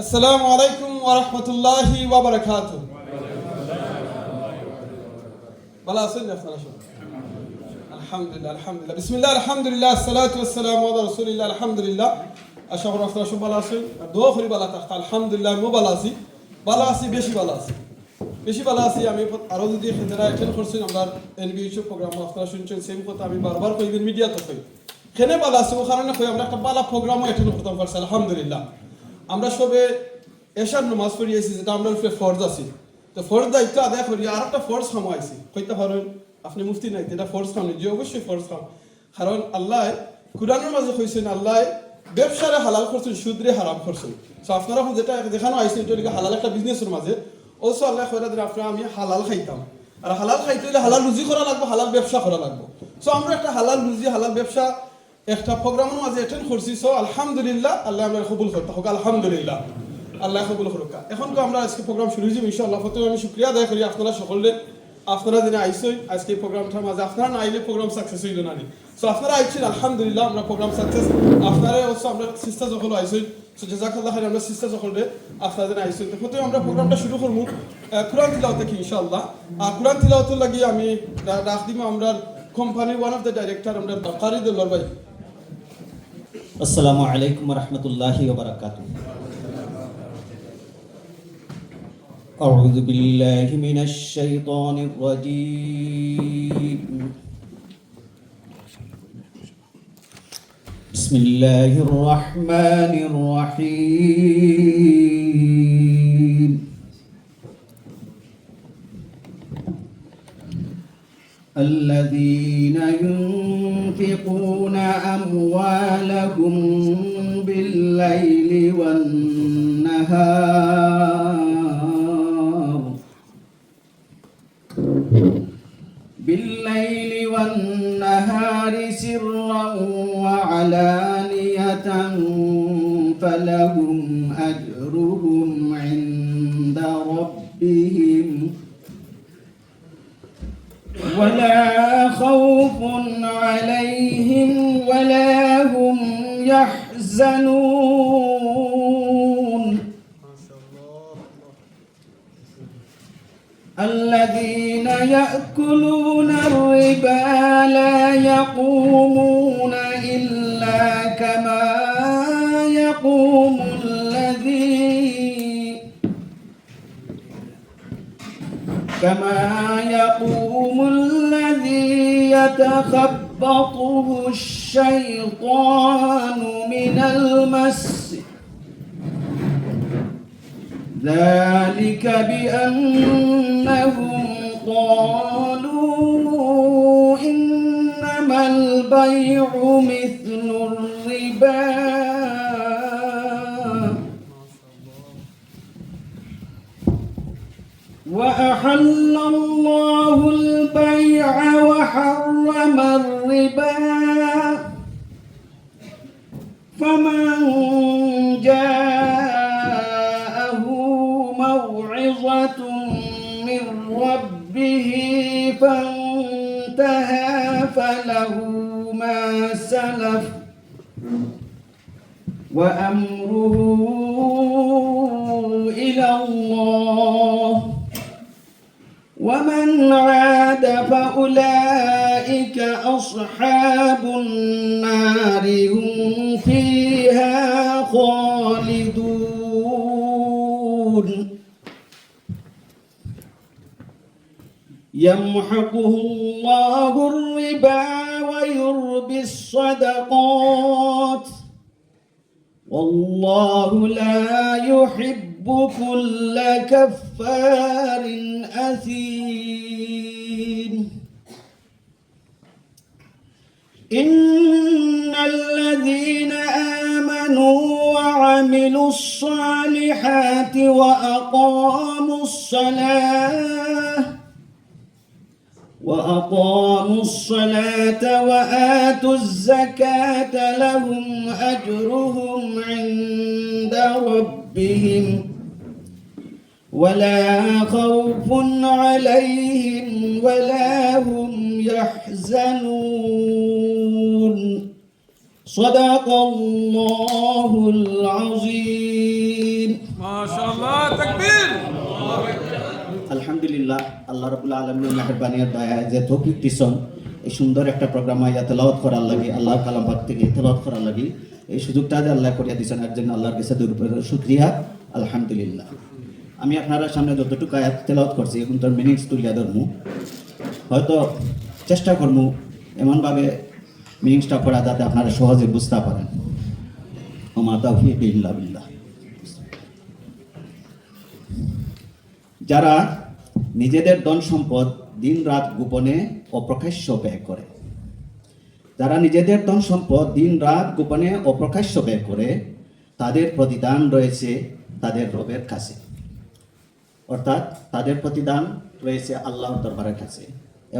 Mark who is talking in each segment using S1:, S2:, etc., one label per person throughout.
S1: السلام عليكم ورحمة الله وبركاته. بلا سنة الحمد لله بسم الله الحمد لله الصلاة والسلام على رسول الله الحمد لله أشهر أفضل شو بلا سن دوخري بلا تحت الحمد لله مو بلاسي বেশি ভালো আছি আমি আরো যদি খেতেরা অ্যাটেন্ড করছেন আমরা এনবিএইচও প্রোগ্রাম আপনারা শুনছেন সেম কথা আমি বারবার কইবেন মিডিয়াতে কই খেনে ভালো আছে ও কারণে কই আমরা একটা ভালো প্রোগ্রামও অ্যাটেন্ড করতে পারছি আলহামদুলিল্লাহ। আমরা সবে এশার নামাজ পড়িয়েছি যেটা আমরা উপরে ফরজ আছি, তো ফরজ দায়িত্ব আদায় করি আর একটা ফরজ খামাইছি কইতে পারেন আপনি মুফতি নাই এটা ফরজ খাম যে অবশ্যই ফরজ খাম, কারণ আল্লাহ কুরআনের মাঝে কইছেন আল্লাহ ব্যবসারে হালাল করছেন সুদরে হারাম করছেন। সো আপনারা যেটা দেখানো আইছেন এটা হালাল একটা বিজনেসের মাঝে ওসো আল্লাহ কইরা দিন আপনারা আমি হালাল খাইতাম আর হালাল খাইতে হলে হালাল রুজি করা লাগবে, হালাল ব্যবসা করা লাগবে। সো আমরা একটা হালাল রুজি হালাল ব্যবসা একটা প্রোগ্রামের মাঝে অ্যাটেন্ড করছি। সো আলহামদুলিল্লাহ আল্লাহ আমরা কবুল করতে হোক আলহামদুলিল্লাহ আল্লাহ কবুল করুক। এখন তো আমরা আজকে প্রোগ্রাম শুরু হয়েছি ইনশাআল্লাহ। প্রথমে আমি শুকরিয়া আদায় করি আপনারা সকলে আপনারা যিনি আইসই আজকে প্রোগ্রামটার মাঝে আপনারা না আইলে প্রোগ্রাম সাকসেস হইল না। সো আপনারা আইছেন আলহামদুলিল্লাহ আমরা প্রোগ্রাম সাকসেস আপনারা অবশ্য আমরা সিস্টার যখন আইসই সো জাযাকাল্লাহু খাইরান আমরা সিস্টার সকলে আপনাদের আইসই। তো প্রথমে আমরা প্রোগ্রামটা শুরু করব কুরআন তিলাওয়াত থেকে ইনশাআল্লাহ। আর কুরআন তিলাওয়াতের লাগি আমি ডাক দিব আমরা company one of the director আমরা বাকারিদুল্লাহ ভাই।
S2: আসসালামু আলাইকুম ওয়া রাহমাতুল্লাহি ওয়া বারাকাতুহু। আউযু বিল্লাহি মিনাশ শাইতানির রাজীম। বিসমিল্লাহির রাহমানির রাহিম। الذين ينفقون أموالهم بالليل والنهار سرا وعلانية فلهم أجرهم عند ربهم ولا خوف عليهم ولا هم يحزنون. الذين يأكلون الربا لا يقومون إلا كما يقوم الذي يتخبطه الشيطان من المس، ذلك بأنهم قالوا إنما البيع مثل الربا وأحل الله البيع وحرم الربا فمن جاءه موعظة من ربه فانتهى فله ما سلف وأمره إلى الله ومن عاد فأولئك أصحاب النار هم فيها خالدون. يمحقه الله الربا ويربي الصدقات والله لا يحب كل كفار أثيم. إن الذين آمنوا وعملوا الصالحات وأقاموا الصلاة وآتوا الزكاة لهم أجرهم عند ربهم ولا خوف عليهم ولا هم يحزنون. صدق الله العظيم. আলহামদুলিল্লাহ আল্লাহ রাব্বুল আলামিনের মেহেরবানির দয়ায় যে তৌফিক দিছেন এই সুন্দর একটা প্রোগ্রাম আইয়া তেলাওয়াত করার লাগি আল্লাহ কালাম পাক থেকে তেলাওয়াত করার লাগি এই সুযোগটা যে আল্লাহ করিয়া দিছেন এর জন্য আল্লাহর কাছে দুরূপের শুকরিয়া আলহামদুলিল্লাহ। আমি আপনারা সামনে যতটুকু আয়াত তেলাওয়াত করছি এখন তার মিনিটস তুলিয়া ধরমু, হয়তো চেষ্টা করবো এমনভাবে মিনিংসটা পড়া যাতে আপনারা সহজে বুঝতে পারেন। ওমা তাওফীক ইল্লা বিল্লাহ। যারা নিজেদের ধন সম্পদ দিন রাত গোপনে অপ্রকাশ্য ব্যয় করে, যারা নিজেদের ধন সম্পদ দিন রাত গোপনে অপ্রকাশ্য ব্যয় করে তাদের প্রতিদান রয়েছে তাদের রবের কাছে, অর্থাৎ তাদের প্রতিদান রয়েছে আল্লাহর দরবারের কাছে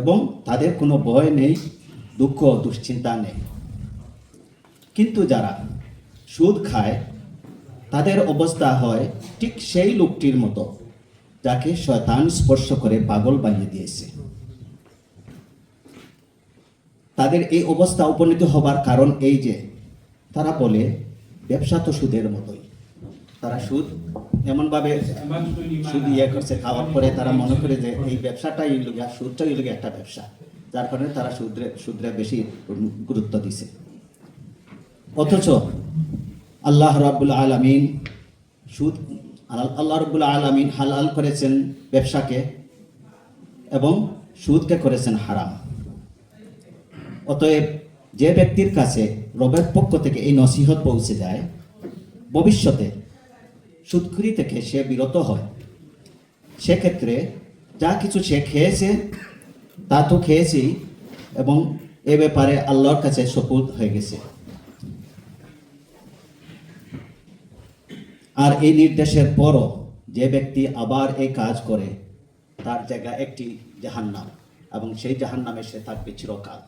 S2: এবং তাদের কোনো ভয় নেই, দুঃখ দুশ্চিন্তা নেই। কিন্তু যারা সুদ খায় তাদের অবস্থা হয় ঠিক সেই লোকটির মতো যাকে শয়তান স্পর্শ করে পাগল বানিয়ে দিয়েছে। তাদের এই অবস্থা উপনীত হবার কারণ এই যে তারা বলে ব্যবসা তো সুদের মতোই। তারা সুদ এমনভাবে সুদ করছে, খাওয়ার পরে তারা মনে করে যে এই ব্যবসাটাই সুদটাই একটা ব্যবসা, যার কারণে তারা সুদরে বেশি গুরুত্ব দিছে। অথচ আল্লাহ রাব্বুল আলামিন আল্লাহ রাব্বুল আলামিন হালাল করেছেন ব্যবসাকে এবং সুদকে করেছেন হারাম। অতএব যে ব্যক্তির কাছে রবের পক্ষ থেকে এই নসিহত পৌঁছে যায়, ভবিষ্যতে সুদখুরি থেকে সে বিরত হয়, সেক্ষেত্রে যা কিছু সে খেয়েছে তা তো খেয়েছেই এবং এ ব্যাপারে আল্লাহর কাছে সপুর্দ হয়ে গেছে। আর এই নির্দেশের পরও যে ব্যক্তি আবার এই কাজ করে তার জায়গা একটি জাহান্নাম এবং সেই জাহান্নামে সে থাকবে চিরকাল।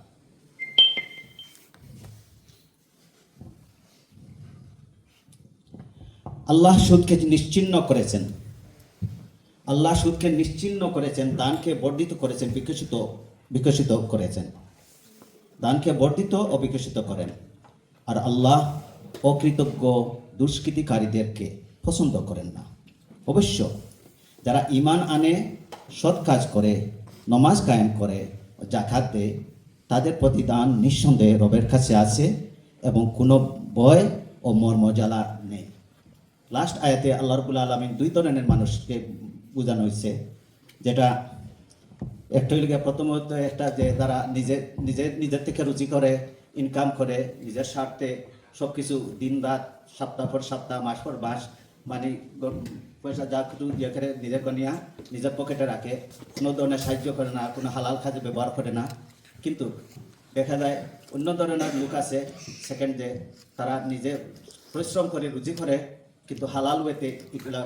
S2: আল্লাহ সুদকে নিশ্চিহ্ন করেছেন, আল্লাহ সুদকে নিশ্চিহ্ন করেছেন, দানকে বর্ধিত করেছেন, বিকশিত করেছেন, দানকে বর্ধিত ও বিকশিত করেন। আর আল্লাহ অকৃতজ্ঞ দুষ্কৃতিকারীদেরকে পছন্দ করেন না। অবশ্য যারা ঈমান আনে, সৎ কাজ করে, নমাজ কায়েম করে, যাকাত দেয়, তাদের প্রতিদান নিঃসন্দেহে রবের কাছে আছে এবং কোনো ভয় ও মর্মজ্বালা নেই। লাস্ট আয়াতে আল্লাহ রাব্বুল আলামিন দুই ধরনের মানুষকে বোঝানো হয়েছে, যেটা একটা হইলে প্রথমত একটা যে তারা নিজের থেকে রুজি করে, ইনকাম করে, নিজের স্বার্থে সব কিছু দিন রাত, সপ্তাহ পর সপ্তাহ, মাস পর মাস, মানে পয়সা যা কিছু ইয়ে করে নিজের কনিয়া নিজের পকেটে রাখে, কোনো ধরনের সাহায্য করে না, কোনো হালাল কাজে ব্যবহার করে না। কিন্তু দেখা যায় অন্য ধরনের লোক আছে সেকেন্ড যে তারা নিজে পরিশ্রম করে রুজি করে কিন্তু হালাল ওয়েতে এগুলা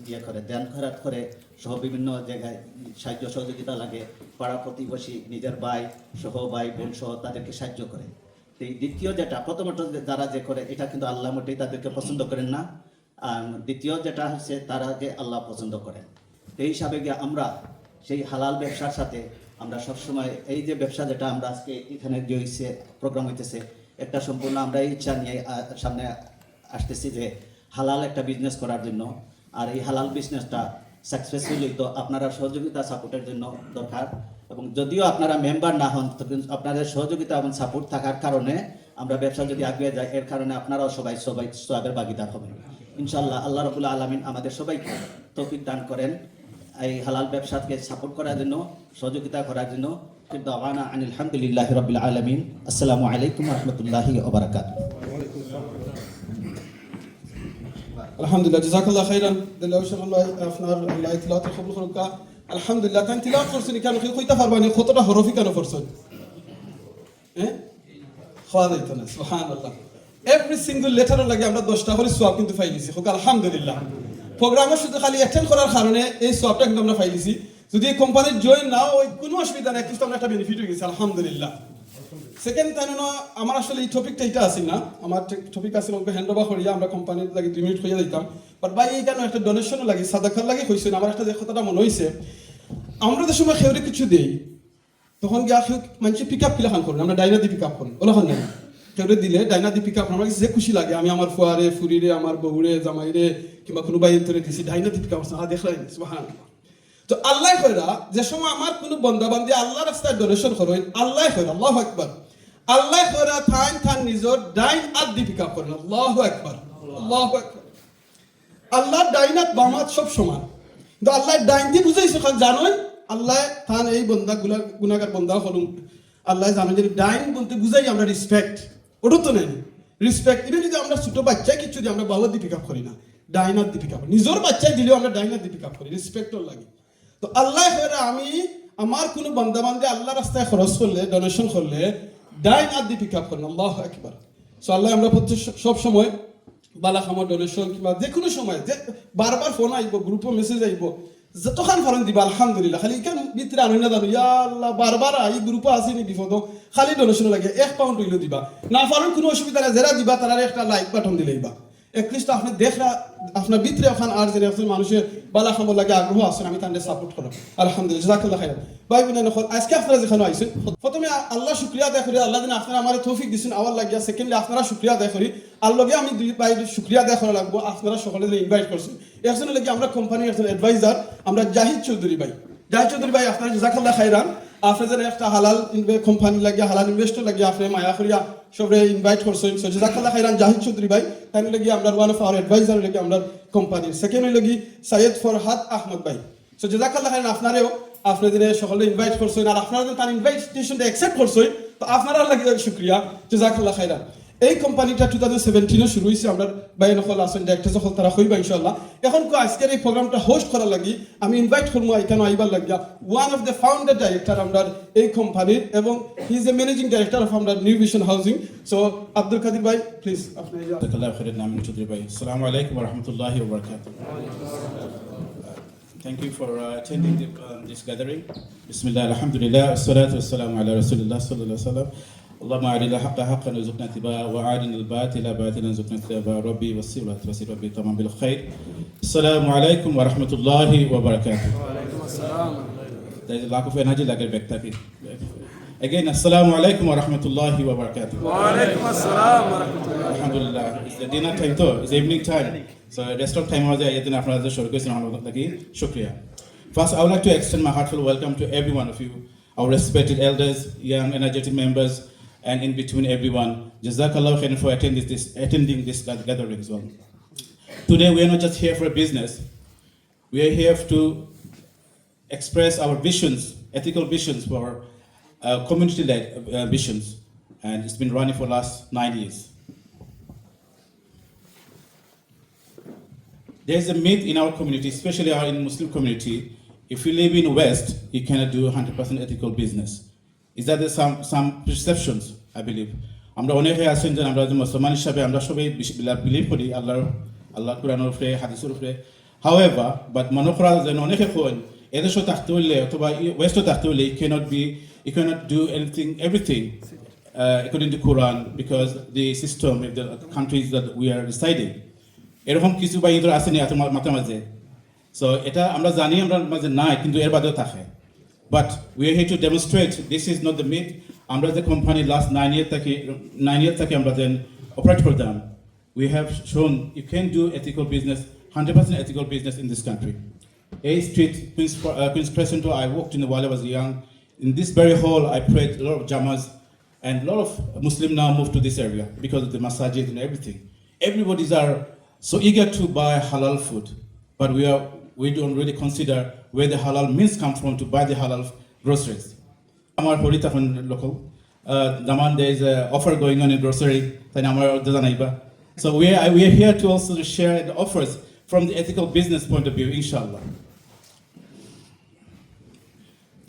S2: ইয়ে করে, ধ্যান খয়রাত করে সহ বিভিন্ন জায়গায় সাহায্য সহযোগিতা লাগে, পাড়া প্রতিবেশী, নিজের ভাই সহ, ভাই বোন সহ তাদেরকে সাহায্য করে। এই দ্বিতীয় যেটা, প্রথমত যারা যে করে এটা কিন্তু আল্লাহ মোটেই তাদেরকে পছন্দ করেন না। আর দ্বিতীয় যেটা হচ্ছে তারাকে আল্লাহ পছন্দ করেন। এই হিসাবে গিয়ে আমরা সেই হালাল ব্যবসার সাথে আমরা সবসময় এই যে ব্যবসা যেটা আমরা আজকে এখানে যে হয়েছে প্রোগ্রাম হইতেছে, একটা সম্পূর্ণ আমরা ইচ্ছা নিয়ে সামনে আসতেছি যে হালাল একটা বিজনেস করার জন্য। আর এই হালাল বিজনেসটা সাকসেসফুলি তো আপনারা সহযোগিতা সাপোর্টের জন্য দরকার, এবং যদিও আপনারা মেম্বার না হন তখন আপনাদের সহযোগিতা এবং সাপোর্ট থাকার কারণে আমরা ব্যবসা যদি এগিয়ে যাই, এর কারণে আপনারাও সবাই সওয়াবের ভাগীদার হবেন ইনশাআল্লাহ। আল্লাহ রাব্বুল আলামিন আমাদের সবাইকে তৌফিক দান করেন এই হালাল ব্যবসাকে সাপোর্ট করার জন্য, সহযোগিতা করার জন্য। দাওয়ানা আনিল হামদুলিল্লাহি রাব্বিল আলামিন। আসসালামু আলাইকুম ওয়া রাহমাতুল্লাহি ওয়া বারাকাতুহু।
S1: আলহামদুলিল্লাহ, জাযাকাল্লাহু খাইরান। দিল্লাহ আপনার আল্লাহ তিলাওয়াত কবুল করুক। আলহামদুলিল্লাহ, কান তিলাওয়াত করছেন কেন কইতে পারবানি কতটা হরফি কেন করছেন? খাওয়া যাইতো না। সুবহানাল্লাহ, এভরি সিঙ্গল লেটারের লাগে আমরা 10টা করে সওয়াব কিন্তু পাই দিছি। হোক আলহামদুলিল্লাহ। প্রোগ্রামে শুধু খালি অ্যাটেন্ড করার কারণে এই সওয়াবটা কিন্তু আমরা পাই দিছি। যদি এই কোম্পানির জয়েন না ওই কোনো অসুবিধা নেই, কিন্তু আমরা একটা বেনিফিট হয়ে গেছে আলহামদুলিল্লাহ। সেকেন্ড টাইম আমার আসলে এই টপিকটা এটা আসিল না, আমার টপিক আসলে হ্যান্ড ওভার করিয়া আমরা কোম্পানির লাগে 2 মিনিট হইয়া দিতাম। বাট ভাই এই কেন একটা ডোনেশনও লাগে, সাদাকার লাগে হয়েছে। আমার একটা যে কথাটা মনে হয়েছে, আমরা যে সময় খেউরে কিছু দেই তখন গিয়া মানুষ পিক আপ কিলা খান করেন, আমরা ডাইনা দিয়ে পিক আপ করেন, ওলা খান নেই খেউরে দিলে ডাইনা দিয়ে পিক আপ করেন। আমার যে খুশি লাগে, আমি আমার ফুয়ারে, ফুরিরে, আমার বউরে, জামাইরে কিংবা কোনো বাইরে ধরে দিছি ডাইনা দিয়ে পিক আপ করছেন, দেখলাই সুবহানাল্লাহ। তো আল্লাহ কইরা যে সময় আমার কোনো বন্দাবান্দি আল্লাহ রাস্তায় ডোনেশন করেন আল্লাহ কইরা আল্লাহু আকবার আল্লাহ কইরা থান নিজর ডাইন আদ দি পিক আপ করেন আল্লাহু আকবার আল্লাহু আকবার আল্লাহ ডাইনাত বামাত সব সমান কিন্তু আল্লাহ ডাইন দি বুঝাইছে কারণ জানোই আল্লাহ থান এই বন্দা গুনাহগার বন্দা হলুম আল্লাহ জানেন যে ডাইন বলতে বুঝাই আমরা রেসপেক্ট ওটা তো নেই রেসপেক্ট এটা যদি আমরা ছোট বাচ্চায় কিছু যদি আমরা বাবা দি পিক আপ করি না ডাইনাত দি পিক আপ নিজের বাচ্চায় দিলেও আমরা ডাইনাত দি পিক আপ করি রেসপেক্টর লাগে তো আল্লাহ কইরা আমি আমার কোনো বন্দাবান্দি আল্লাহ রাস্তায় খরচ করলে ডোনেশন করলে ডাইনাত দি পিক আপ করেন আল্লাহু আকবার সো আল্লাহ আমরা সব সময় বালা খামর ডোনেশন কিংবা যে কোনো সময় যে বারবার ফোন আইব গ্রুপে মেসেজ আইব যতক্ষণ ফরন দিবা আলহামদুলিল্লাহ খালি কেন ভিতরে আনি না জানো ইয়া আল্লাহ বারবার এই গ্রুপে আসেনি বিপদ খালি ডোনেশন লাগে 1 পাউন্ড হইলো দিবা না ফরন কোনো অসুবিধা নাই যারা দিবা তারা একটা লাইক বাটন দিলেইবা একলিস্ট আপনি দেখরা আপনার ভিতরে ওখান আর যে মানুষের বালা খামর লাগে আগ্রহ আছেন আমি তাদের সাপোর্ট করব আলহামদুলিল্লাহ জাযাকাল্লাহু খাইরান ভাই বোন আজকে আপনারা যেখানে আইছেন প্রথমে আল্লাহ শুকরিয়া আদায় করি আল্লাহ দিন আপনারা আমারে তৌফিক দিছেন আওয়াল লাগিয়া সেকেন্ডলি আপনারা শুকরিয়া আদায় করি আল্লাহকে আমি দুই ভাই শুকরিয়া আদায় করা লাগবো আপনারা সকলে ইনভাইট করছেন একজন লাগি আমরা কোম্পানির একজন অ্যাডভাইজার আমরা জাহিদ চৌধুরী ভাই আপনারা জাযাকাল্লাহু খাইরান আপনাদের একটা হালাল কোম্পানি লাগিয়া হালাল ইনভেস্টর লাগিয়া আপনি মায়া করিয়া সবরে ইনভাইট করছেন সো জাযাকাল্লাহু খাইরান জাহিদ চৌধুরী ভাই তাই লাগি আমরা ওয়ান অফ আওয়ার অ্যাডভাইজার লাগি আমরা কোম্পানির সেকেন্ড লাগি সৈয়দ ফরহাদ আহমদ ভাই সো জাযাকাল্লাহু খাইরান আপনারেও আপনাদের সকলে ইনভাইট করছেন আর আপনারা তার ইনভাইটেশনটা অ্যাকসেপ্ট করছেন তো আপনারা লাগি শুকরিয়া জাযাকাল্লাহু খাইরান এই কোম্পানিটা 2017 শুরু হয়েছে আমরা বাইরে নকল আসেন ডাইরেক্টর যখন তারা হইবা ইনশাআল্লাহ এখন আজকের এই প্রোগ্রামটা হোস্ট করার লাগি আমি ইনভাইট করবো এখানে আইবার লাগিয়া one of the founder director আমরা এই কোম্পানির এবং he is a managing director of আমরা new vision housing so Abdul Kadir ভাই প্লিজ আপনি
S3: জাযাকাল্লাহু খাইরান নাম চৌধুরী ভাই আসসালামু আলাইকুম ওয়া রাহমাতুল্লাহি ওয়া বারাকাতুহু Thank you for attending this gathering. Bismillah, alhamdulillah, wassalatu wassalamu ala rasulillah sallallahu alaihi wasallam. اللهم أرنا الحق حقا وارزقنا اتباعه وأرنا الباطل باطلا وارزقنا اجتنابه ربي وسر ربي تمام بالخير. السلام عليكم ورحمة الله وبركاته.
S1: وعليكم السلام.
S3: There is a lack of energy like a back Again, assalamu alaikum wa rahmatullahi wa barakatuh.
S1: Wa alaikum assalam wa rahmatullahi.
S3: Alhamdulillah. It's the dinner time though. It's evening time. So rest of time was there. After the show, shukriya. First, I would like to extend my heartfelt welcome to every one of you, our respected elders, young, energetic members, and in between everyone. Jazakallahu khairan for attending this gathering as well. Today, we are not just here for business. We are here to express our visions, ethical visions for community-led visions, and it's been running for the last 9 years. There's a myth in our community, especially in Muslim community, if you live in West, you cannot do 100% ethical business. Is that there's some perceptions, I believe. আমরা অনেকে আছেন যে আমরা মুসলমান হিসাবে আমরা সবাই believe করি আল্লাহর কোরআনের উপরে হাদিসের উপরে however but মনে করা যেন অনেকে কন এদেশে থাকতে হলে অথবা ওয়েস্টে থাকতে হলে you cannot do everything according to Quran because the system of the countries that we are residing এরকম কিছু বা ইদর আসেনি এত মাথা মাঝে সো এটা আমরা জানি আমরা মাঝে নাই কিন্তু এর বাদেও থাকে but we are here to demonstrate this is not the myth আমরা যে কোম্পানি last 9 years থেকে আমরা দেন অপারেট করতাম we have shown you can do ethical business 100% ethical business in this country. A street Queen's Crescent I walked in while I was young. In this very hall I prayed a lot of jamas and a lot of Muslims now moved to this area because of the masajid and everything. Everybody's are so eager to buy halal food, but we don't really consider where the halal means come from to buy the halal groceries. Amar Horita from local. Daman there is an offer going on in grocery. So we are here to also share the offers from the ethical business point of view, inshallah.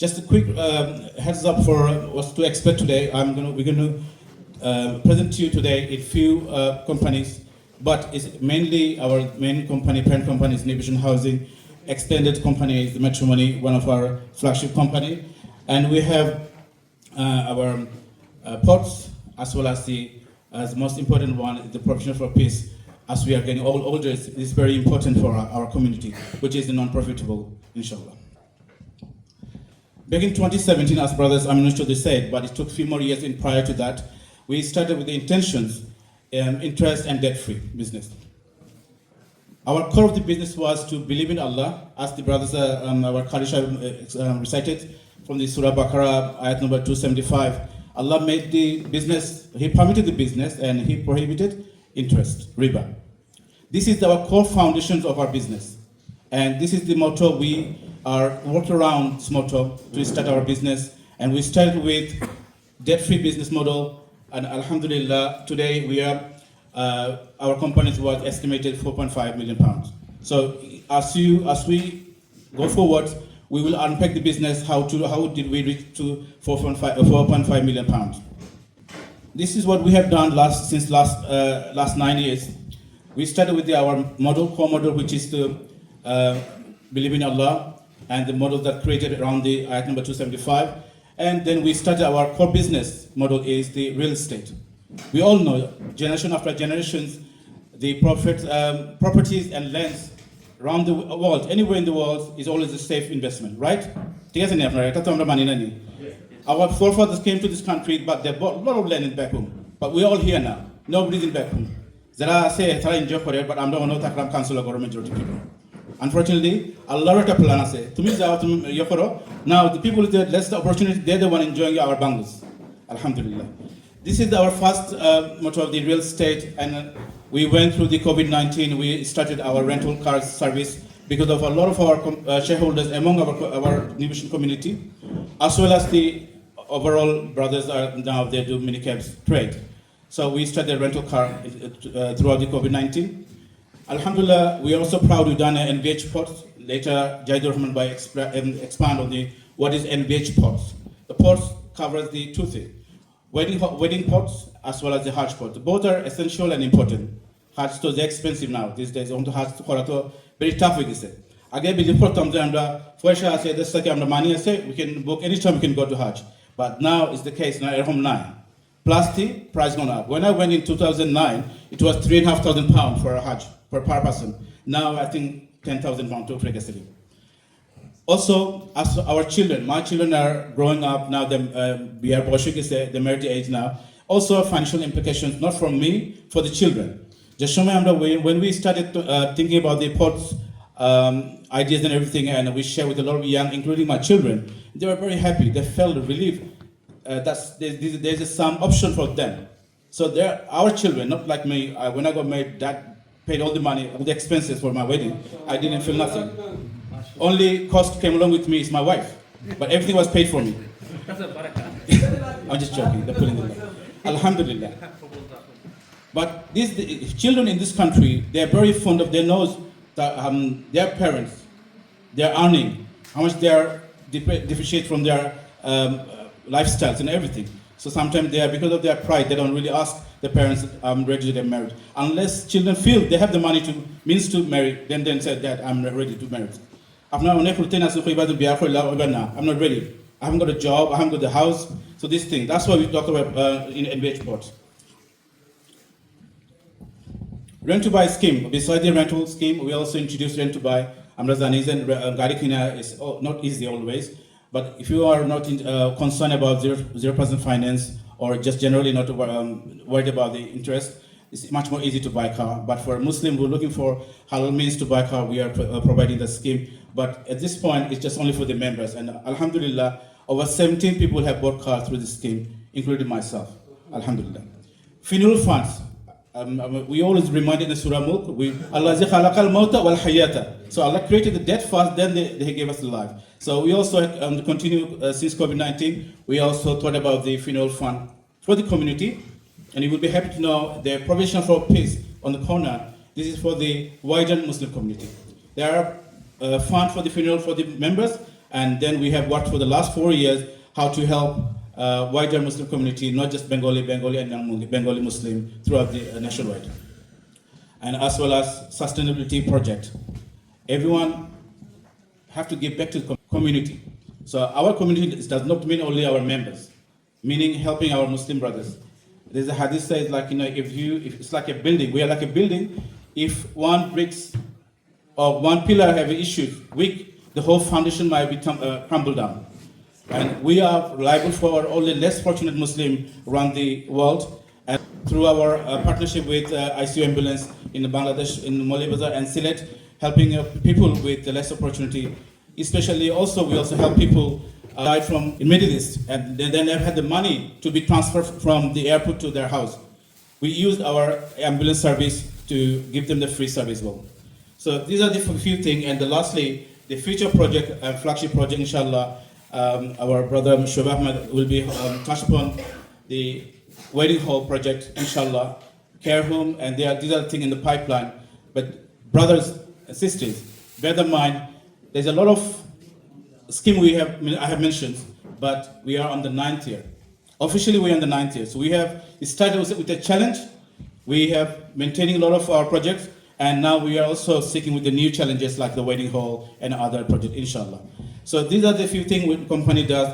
S3: Just a quick heads up for what to expect today. We're going to present to you today a few companies, but it's mainly our main company, parent company is New Vision Housing. Extended company is the Metro Money, one of our flagship company, and we have our ports as well as the most important one is the Professional for Peace. As we are getting older, it's very important for our community, which is the non-profitable, inshallah. Back in 2017, as brothers Aminushodi said, but it took a few more years in prior to that, we started with the intentions, interest and debt-free business. Our core of the business was to believe in Allah, as the brothers, our Kharisha recited from the Surah Baqarah, ayat number 275. Allah made the business, He permitted the business and He prohibited interest, riba. This is our core foundations of our business. And this is the motto. We are worked around this motto to start our business. And we started with debt-free business model. And Alhamdulillah, today we are, our company was estimated 4.5 million pounds. So as we go forward, we will unpack the business, how did we reach to 4.5 million pounds. This is what we have done since last 9 years. We started with our core model, which is to believe in Allah, and the model that created around the ayat number 275. And then we started our core business model is the real estate. We all know, generation after generations, the properties and lands around the world, anywhere in the world, is always a safe investment, right? Our forefathers came to this country, but they bought a lot of land back home. But we're all here now. Nobody's in back home. Zara say I enjoy Korea, but I'm not going to takram council or majority people. Unfortunately, a lot of plan say to me now the people with the less opportunity, they're the one enjoying our bangles. Alhamdulillah. This is our first motto of the real estate, and we went through the COVID-19. We started our rental car service because of a lot of our shareholders among our Nibushan community, as well as the overall brothers are now they do minicabs trade. So we started rental car throughout the COVID-19. Alhamdulillah, we are also proud we've done an NBH ports. Later, Jaidur Rahman Bhai expand on what is NBH ports. The ports covers the two things. Wedding ports as well as the Hajj port. Both are essential and important. Hajj is expensive now. These days, on the Hajj to very tough with this. Again, before money, we can book anytime we can go to Hajj. But now is the case now at home 9. Plus the price gone up. When I went in 2009, it was £3,500 for a Hajj per person. Now I think £10,000 to Fregasili. Also, as our children, my children are growing up now. We are they married age now. Also, financial implications not from me, for the children. Just show me when we started thinking about the ports ideas and everything, and we share with a lot of young, including my children. They were very happy. They felt relief. There's some option for them. So they're our children, not like me. When I got married, Dad paid all the money, all the expenses for my wedding. I didn't feel nothing. Only cost came along with me is my wife, but everything was paid for me. I'm just joking. They're pulling it down. Alhamdulillah. But these children in this country, they're very fond of. They know that their parents, they're earning how much they are depreciate from their lifestyles and everything. So sometimes they are, because of their pride, they don't really ask the parents, I'm ready to get married. Unless children feel they have the money means to marry, then say that I'm ready to marry. I'm not ready. I haven't got a job, I haven't got the house. So this thing, that's why we talk about in NBH ports. Rent to buy scheme. Besides the rental scheme, we also introduced rent to buy. Garikina is not easy always. But if you are not concerned about 0% finance or just generally not worried about the interest, it's much more easy to buy a car. But for a Muslim who are looking for halal means to buy a car, we are providing the scheme. But at this point, it's just only for the members. And Alhamdulillah, over 17 people have bought cars through this scheme, including myself. Alhamdulillah. Funeral funds. We always remind in the Surah Mulk, Allah JAZAKALLAHU mauta wal hayata. So Allah created the death first, then He gave us the life. So we also continue since COVID-19. We also thought about the funeral fund for the community, and you will be happy to know the provision for peace on the corner. This is for the wider Muslim community. There are fund for the funeral for the members, and then we have worked for the last 4 years how to help wider Muslim community, not just Bengali and non-Bengali Muslim throughout the nationwide, and as well as sustainability project. Everyone have to give back to the community. So our community does not mean only our members, meaning helping our Muslim brothers. There's a hadith says like, if it's like a building, we are like a building. If one bricks or one pillar have issues, weak, the whole foundation might be crumbled down. And we are liable for only less fortunate Muslim around the world. And through our partnership with ICU Ambulance in Bangladesh, in Molibazar and Sylhet, helping people with less opportunity. Especially also, we also help people died from in Middle East, and they never had the money to be transferred from the airport to their house. We used our ambulance service to give them the free service. Well, so these are the few things, and lastly, the future project, flagship project, inshallah, our brother Shoaib Ahmed will be touched upon the wedding hall project, inshallah, care home, and these are things in the pipeline. But brothers and sisters, bear in mind, there's a lot of scheme I have mentioned, but we are on the 9th year. Officially, we are on the 9th year. So we have started with a challenge. We have maintaining a lot of our projects, and now we are also seeking with the new challenges like the wedding hall and other projects, inshallah. So these are the few things the company does.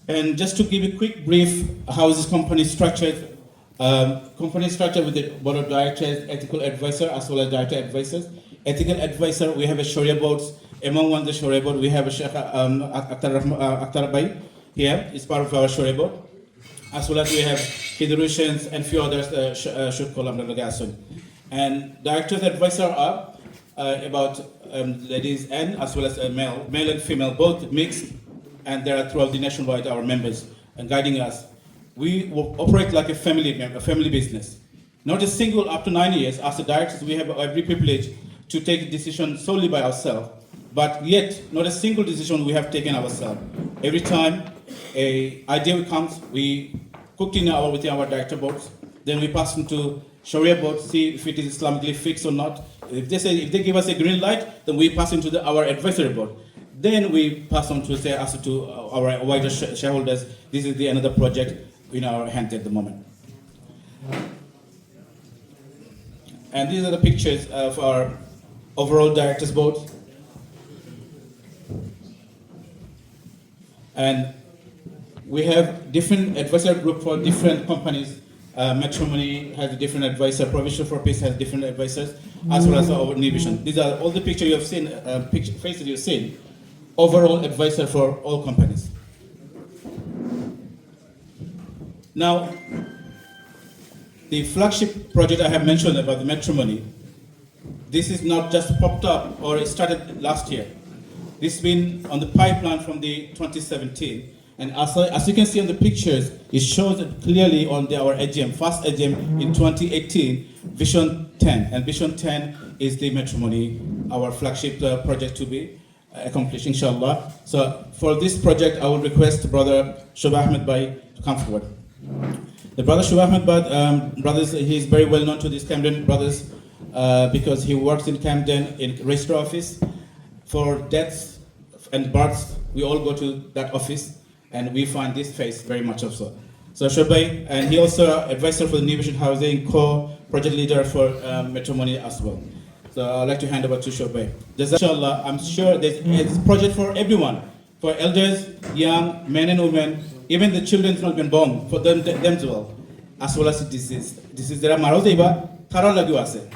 S3: And just to give a quick brief, how is this company structured? Company structured with the board of directors, ethical advisor, as well as director advisors. Ethical advisor, we have a Sharia boards. Among one of the Sharia board, we have a Sheikh Akhtar Bhai here, is part of our Sharia board. As well as we have Federations and few others, and directors advisor are about ladies and as well as male and female, both mixed, and there are throughout the nationwide our members and guiding us. We operate like a family business. Not a single, up to 9 years, as the directors, we have every privilege to take a decision solely by ourselves, but yet not a single decision we have taken ourselves. Every time a idea comes, we cook in with our director boards, then we pass into Sharia board, see if it is Islamically fixed or not. If they give us a green light, then we pass into our advisory board. Then we pass on to say to our wider shareholders, this is the another project in our hand at the moment. And these are the pictures of our overall directors board. And we have different advisory group for different companies. Matrimony has a different advisor, Provision for Peace has different advisors, as well as our New Vision. These are all the pictures you have seen, faces you've seen, overall advisor for all companies. Now, the flagship project I have mentioned about the matrimony, this is not just popped up or it started last year. This has been on the pipeline from the 2017. And as you can see on the pictures, it shows it clearly on our AGM, first AGM in 2018, Vision 10. And Vision 10 is the matrimony, our flagship project to be accomplished, inshallah. So for this project, I will request Brother Shoaib Ahmed Bhai to come forward. The Brother Shoaib Ahmed Bhai, brothers, he is very well known to these Camden brothers because he works in Camden in registrar office. For deaths and births, we all go to that office. And we find this face very much of so. So Shoaib Bhai, and he also advisor for the New Vision Housing, co-project leader for matrimony as well. So I'd like to hand over to Shoaib Bhai. Inshallah, I'm sure there's a project for everyone, for elders, young, men and women, even the children not been born, for them as well as disease. This is there are marozeba, karalagu ase.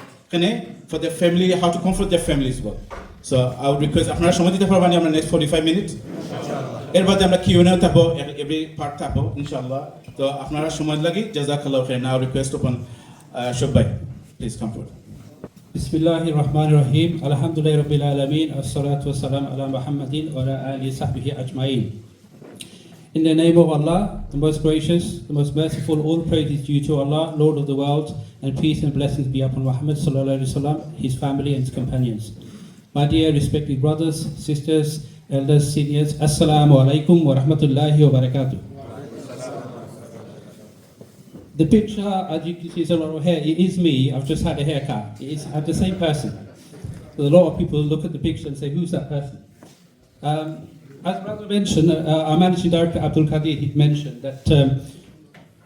S3: For their family, how to comfort their family as well. So I would request, after the next 45 minutes. এরপরে আমরা QnA থাকবো every part থাকবো ইনশাআল্লাহ তো আপনারা সময় লাগি জাযাকাল্লাহু খাইরান নাও request upon Shoaib Bhai please come forward
S4: Bismillahir Rahmanir Rahim Alhamdulillahi Rabbil Alamin Wassalatu wassalam ala Muhammadin wa ala alihi sahbihi ajma'in. In the name of Allah, the most gracious, the most merciful, all praise is due to Allah, Lord of the world, and peace and blessings be upon Muhammad sallallahu alaihi wasallam, his family and his companions. My dear respected brothers, sisters, elders, seniors, Assalamu alaikum wa rahmatullahi wa barakatuh. The picture, as you can see, is a lot of hair. It is me. I've just had a haircut. I'm the same person. So a lot of people look at the picture and say, who's that person? As brother mentioned, our managing director, Abdul Qadir, he mentioned that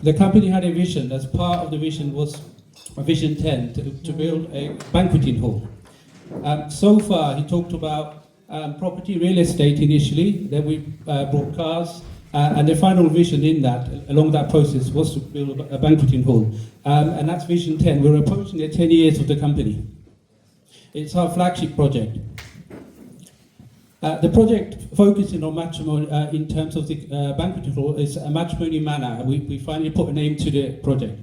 S4: the company had a vision. As part of the vision was a Vision 10 to build a banqueting hall. So far, he talked about property, real estate initially, then we brought cars, and the final vision in that, along that process, was to build a banqueting hall. And that's Vision 10. We're approaching the 10 years of the company. It's our flagship project. The project focusing on matrimony in terms of the banqueting hall is a matrimony manor. We finally put a name to the project.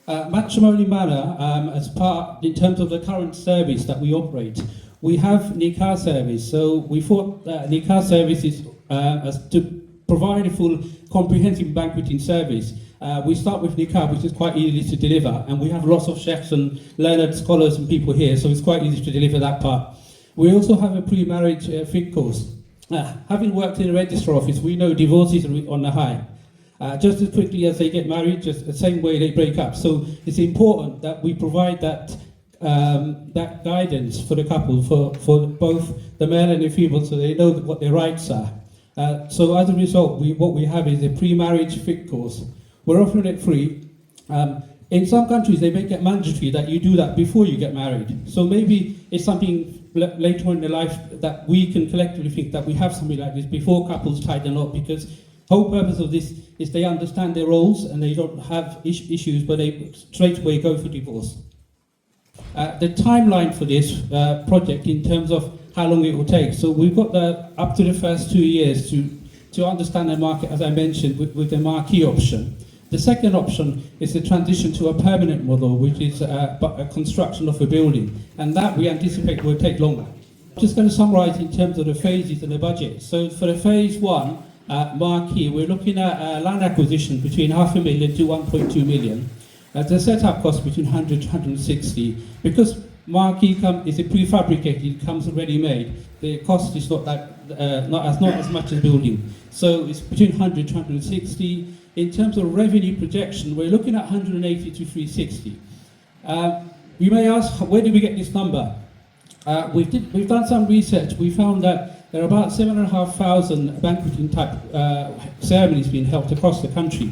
S4: Matrimony manor, as part in terms of the current service that we operate, we have nikah service. So we thought that nikah service is as to provide a full comprehensive banqueting service. We start with nikah, which is quite easy to deliver, and we have lots of sheikhs and learned scholars and people here, so it's quite easy to deliver that part. We also have a pre-marriage fiqh course. Having worked in a registrar office, we know divorces are on the high. Just as quickly as they get married, just the same way they break up. So it's important that we provide that that guidance for the couple, for both the male and the female, so they know what their rights are. So as a result, what we have is a pre-marriage fiqh course. We're offering it free. In some countries, they make it mandatory that you do that before you get married. So maybe it's something later on in their life that we can collectively think that we have something like this before couples tie the knot, because the whole purpose of this is they understand their roles and they don't have issues, but they straight away go for divorce. The timeline for this project in terms of how long it will take. So we've got up to the first 2 years to understand the market, as I mentioned, with the marquee option. The second option is the transition to a permanent model, which is a construction of a building, and that we anticipate will take longer. I'm just going to summarise in terms of the phases and the budget. So for the phase 1, marquee, we're looking at land acquisition between $500,000 to 1.2 million. The setup cost between 100 to 160. Because marquee is a prefabricated, it comes already made. The cost is not as much as building. So it's between 100 to 160. In terms of revenue projection, we're looking at 180 to 360. You may ask, where did we get this number? We've done some research. We found that there are about 7,500 banqueting type ceremonies being held across the country.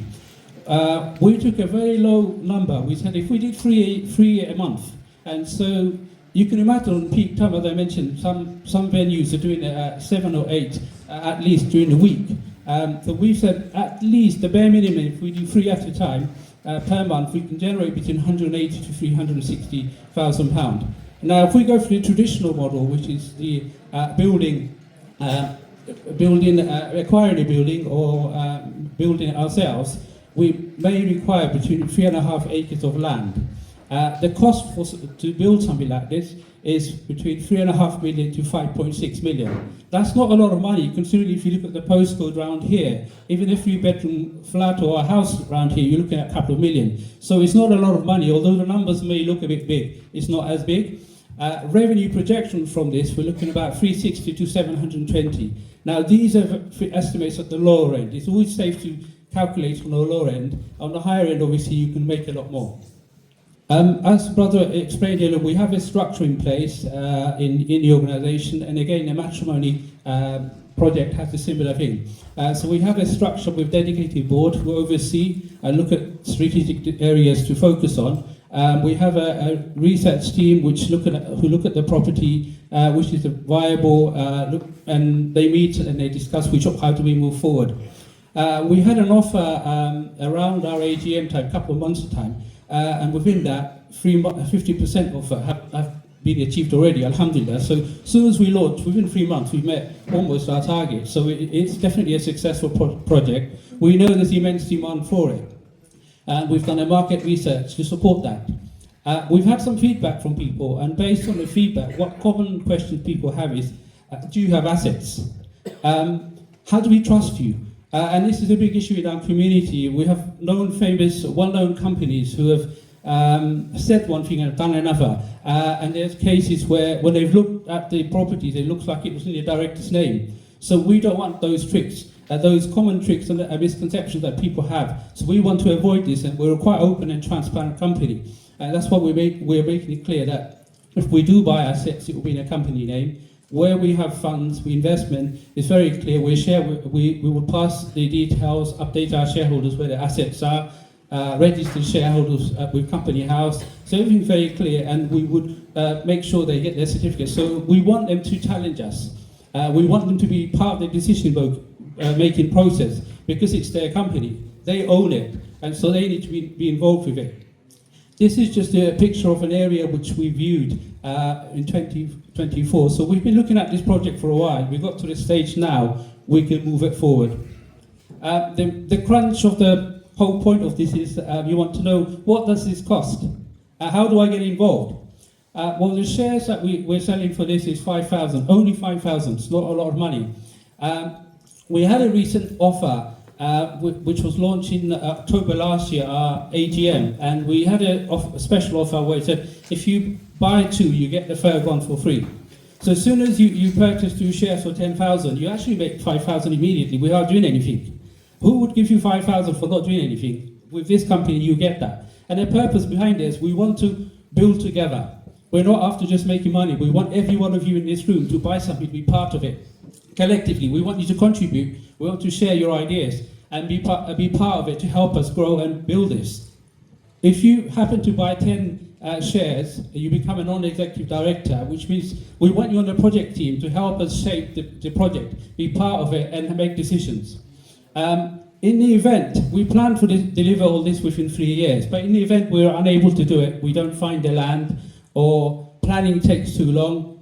S4: We took a very low number. We said if we did three a month, and so you can imagine on peak time, as I mentioned, some venues are doing 7 or 8 at least during the week. So we've said at least the bare minimum, if we do 3 at a time per month, we can generate between 180 to 360,000 pounds. Now, if we go for the traditional model, which is the acquiring a building or building it ourselves, we may require between 3.5 acres of land. The cost to build something like this is between 3.5 million to 5.6 million. That's not a lot of money, considering if you look at the postcode around here, even a 3-bedroom flat or a house around here, you're looking at a couple of million. So it's not a lot of money, although the numbers may look a bit big, it's not as big. Revenue projection from this, we're looking about 360 to 720. Now these are estimates at the lower end. It's always safe to calculate on the lower end. On the higher end, obviously, you can make a lot more. As Brother explained earlier, we have a structure in place in the organisation, and again, the matrimony project has a similar thing. So we have a structure with dedicated board who oversee and look at strategic areas to focus on. We have a research team who look at the property, which is viable, and they meet and they discuss how do we move forward. We had an offer around our AGM time, a couple of months' time. And within that, 50% offer have been achieved already, alhamdulillah. So as soon as we launched, within 3 months, we've met almost our target. So it's definitely a successful project. We know there's immense demand for it. And we've done a market research to support that. We've had some feedback from people, and based on the feedback, what common questions people have is, do you have assets? How do we trust you? And this is a big issue in our community. We have well-known companies who have said one thing and done another. And there's cases where when they've looked at the properties, it looks like it was in the director's name. So we don't want those tricks, those common tricks and misconceptions that people have. So we want to avoid this, and we're a quite open and transparent company. And that's why we're making it clear that if we do buy assets, it will be in a company name. Where we have funds, investment, is very clear. We will pass the details, update our shareholders where the assets are, register shareholders with Company House. So everything's very clear, and we would make sure they get their certificates. So we want them to challenge us. We want them to be part of the decision-making process, because it's their company. They own it, and so they need to be involved with it. This is just a picture of an area which we viewed in 2024. So we've been looking at this project for a while. We've got to the stage now we can move it forward. The crunch of the whole point of this is you want to know, what does this cost? How do I get involved? Well, the shares that we're selling for this is 5,000, only 5,000. It's not a lot of money. We had a recent offer which was launched in October last year, our AGM, and we had a special offer where it said, if you buy 2, you get the third one for free. So as soon as you purchase 2 shares for 10,000, you actually make 5,000 immediately without doing anything. Who would give you 5,000 for not doing anything? With this company, you get that. And the purpose behind this, we want to build together. We're not after just making money. We want every one of you in this room to buy something, to be part of it. Collectively, we want you to contribute. We want to share your ideas and be part of it to help us grow and build this. If you happen to buy 10 shares, you become a non-executive director, which means we want you on the project team to help us shape the project, be part of it and make decisions. In the event, we plan to deliver all this within 3 years, but in the event we're unable to do it, we don't find the land, or planning takes too long,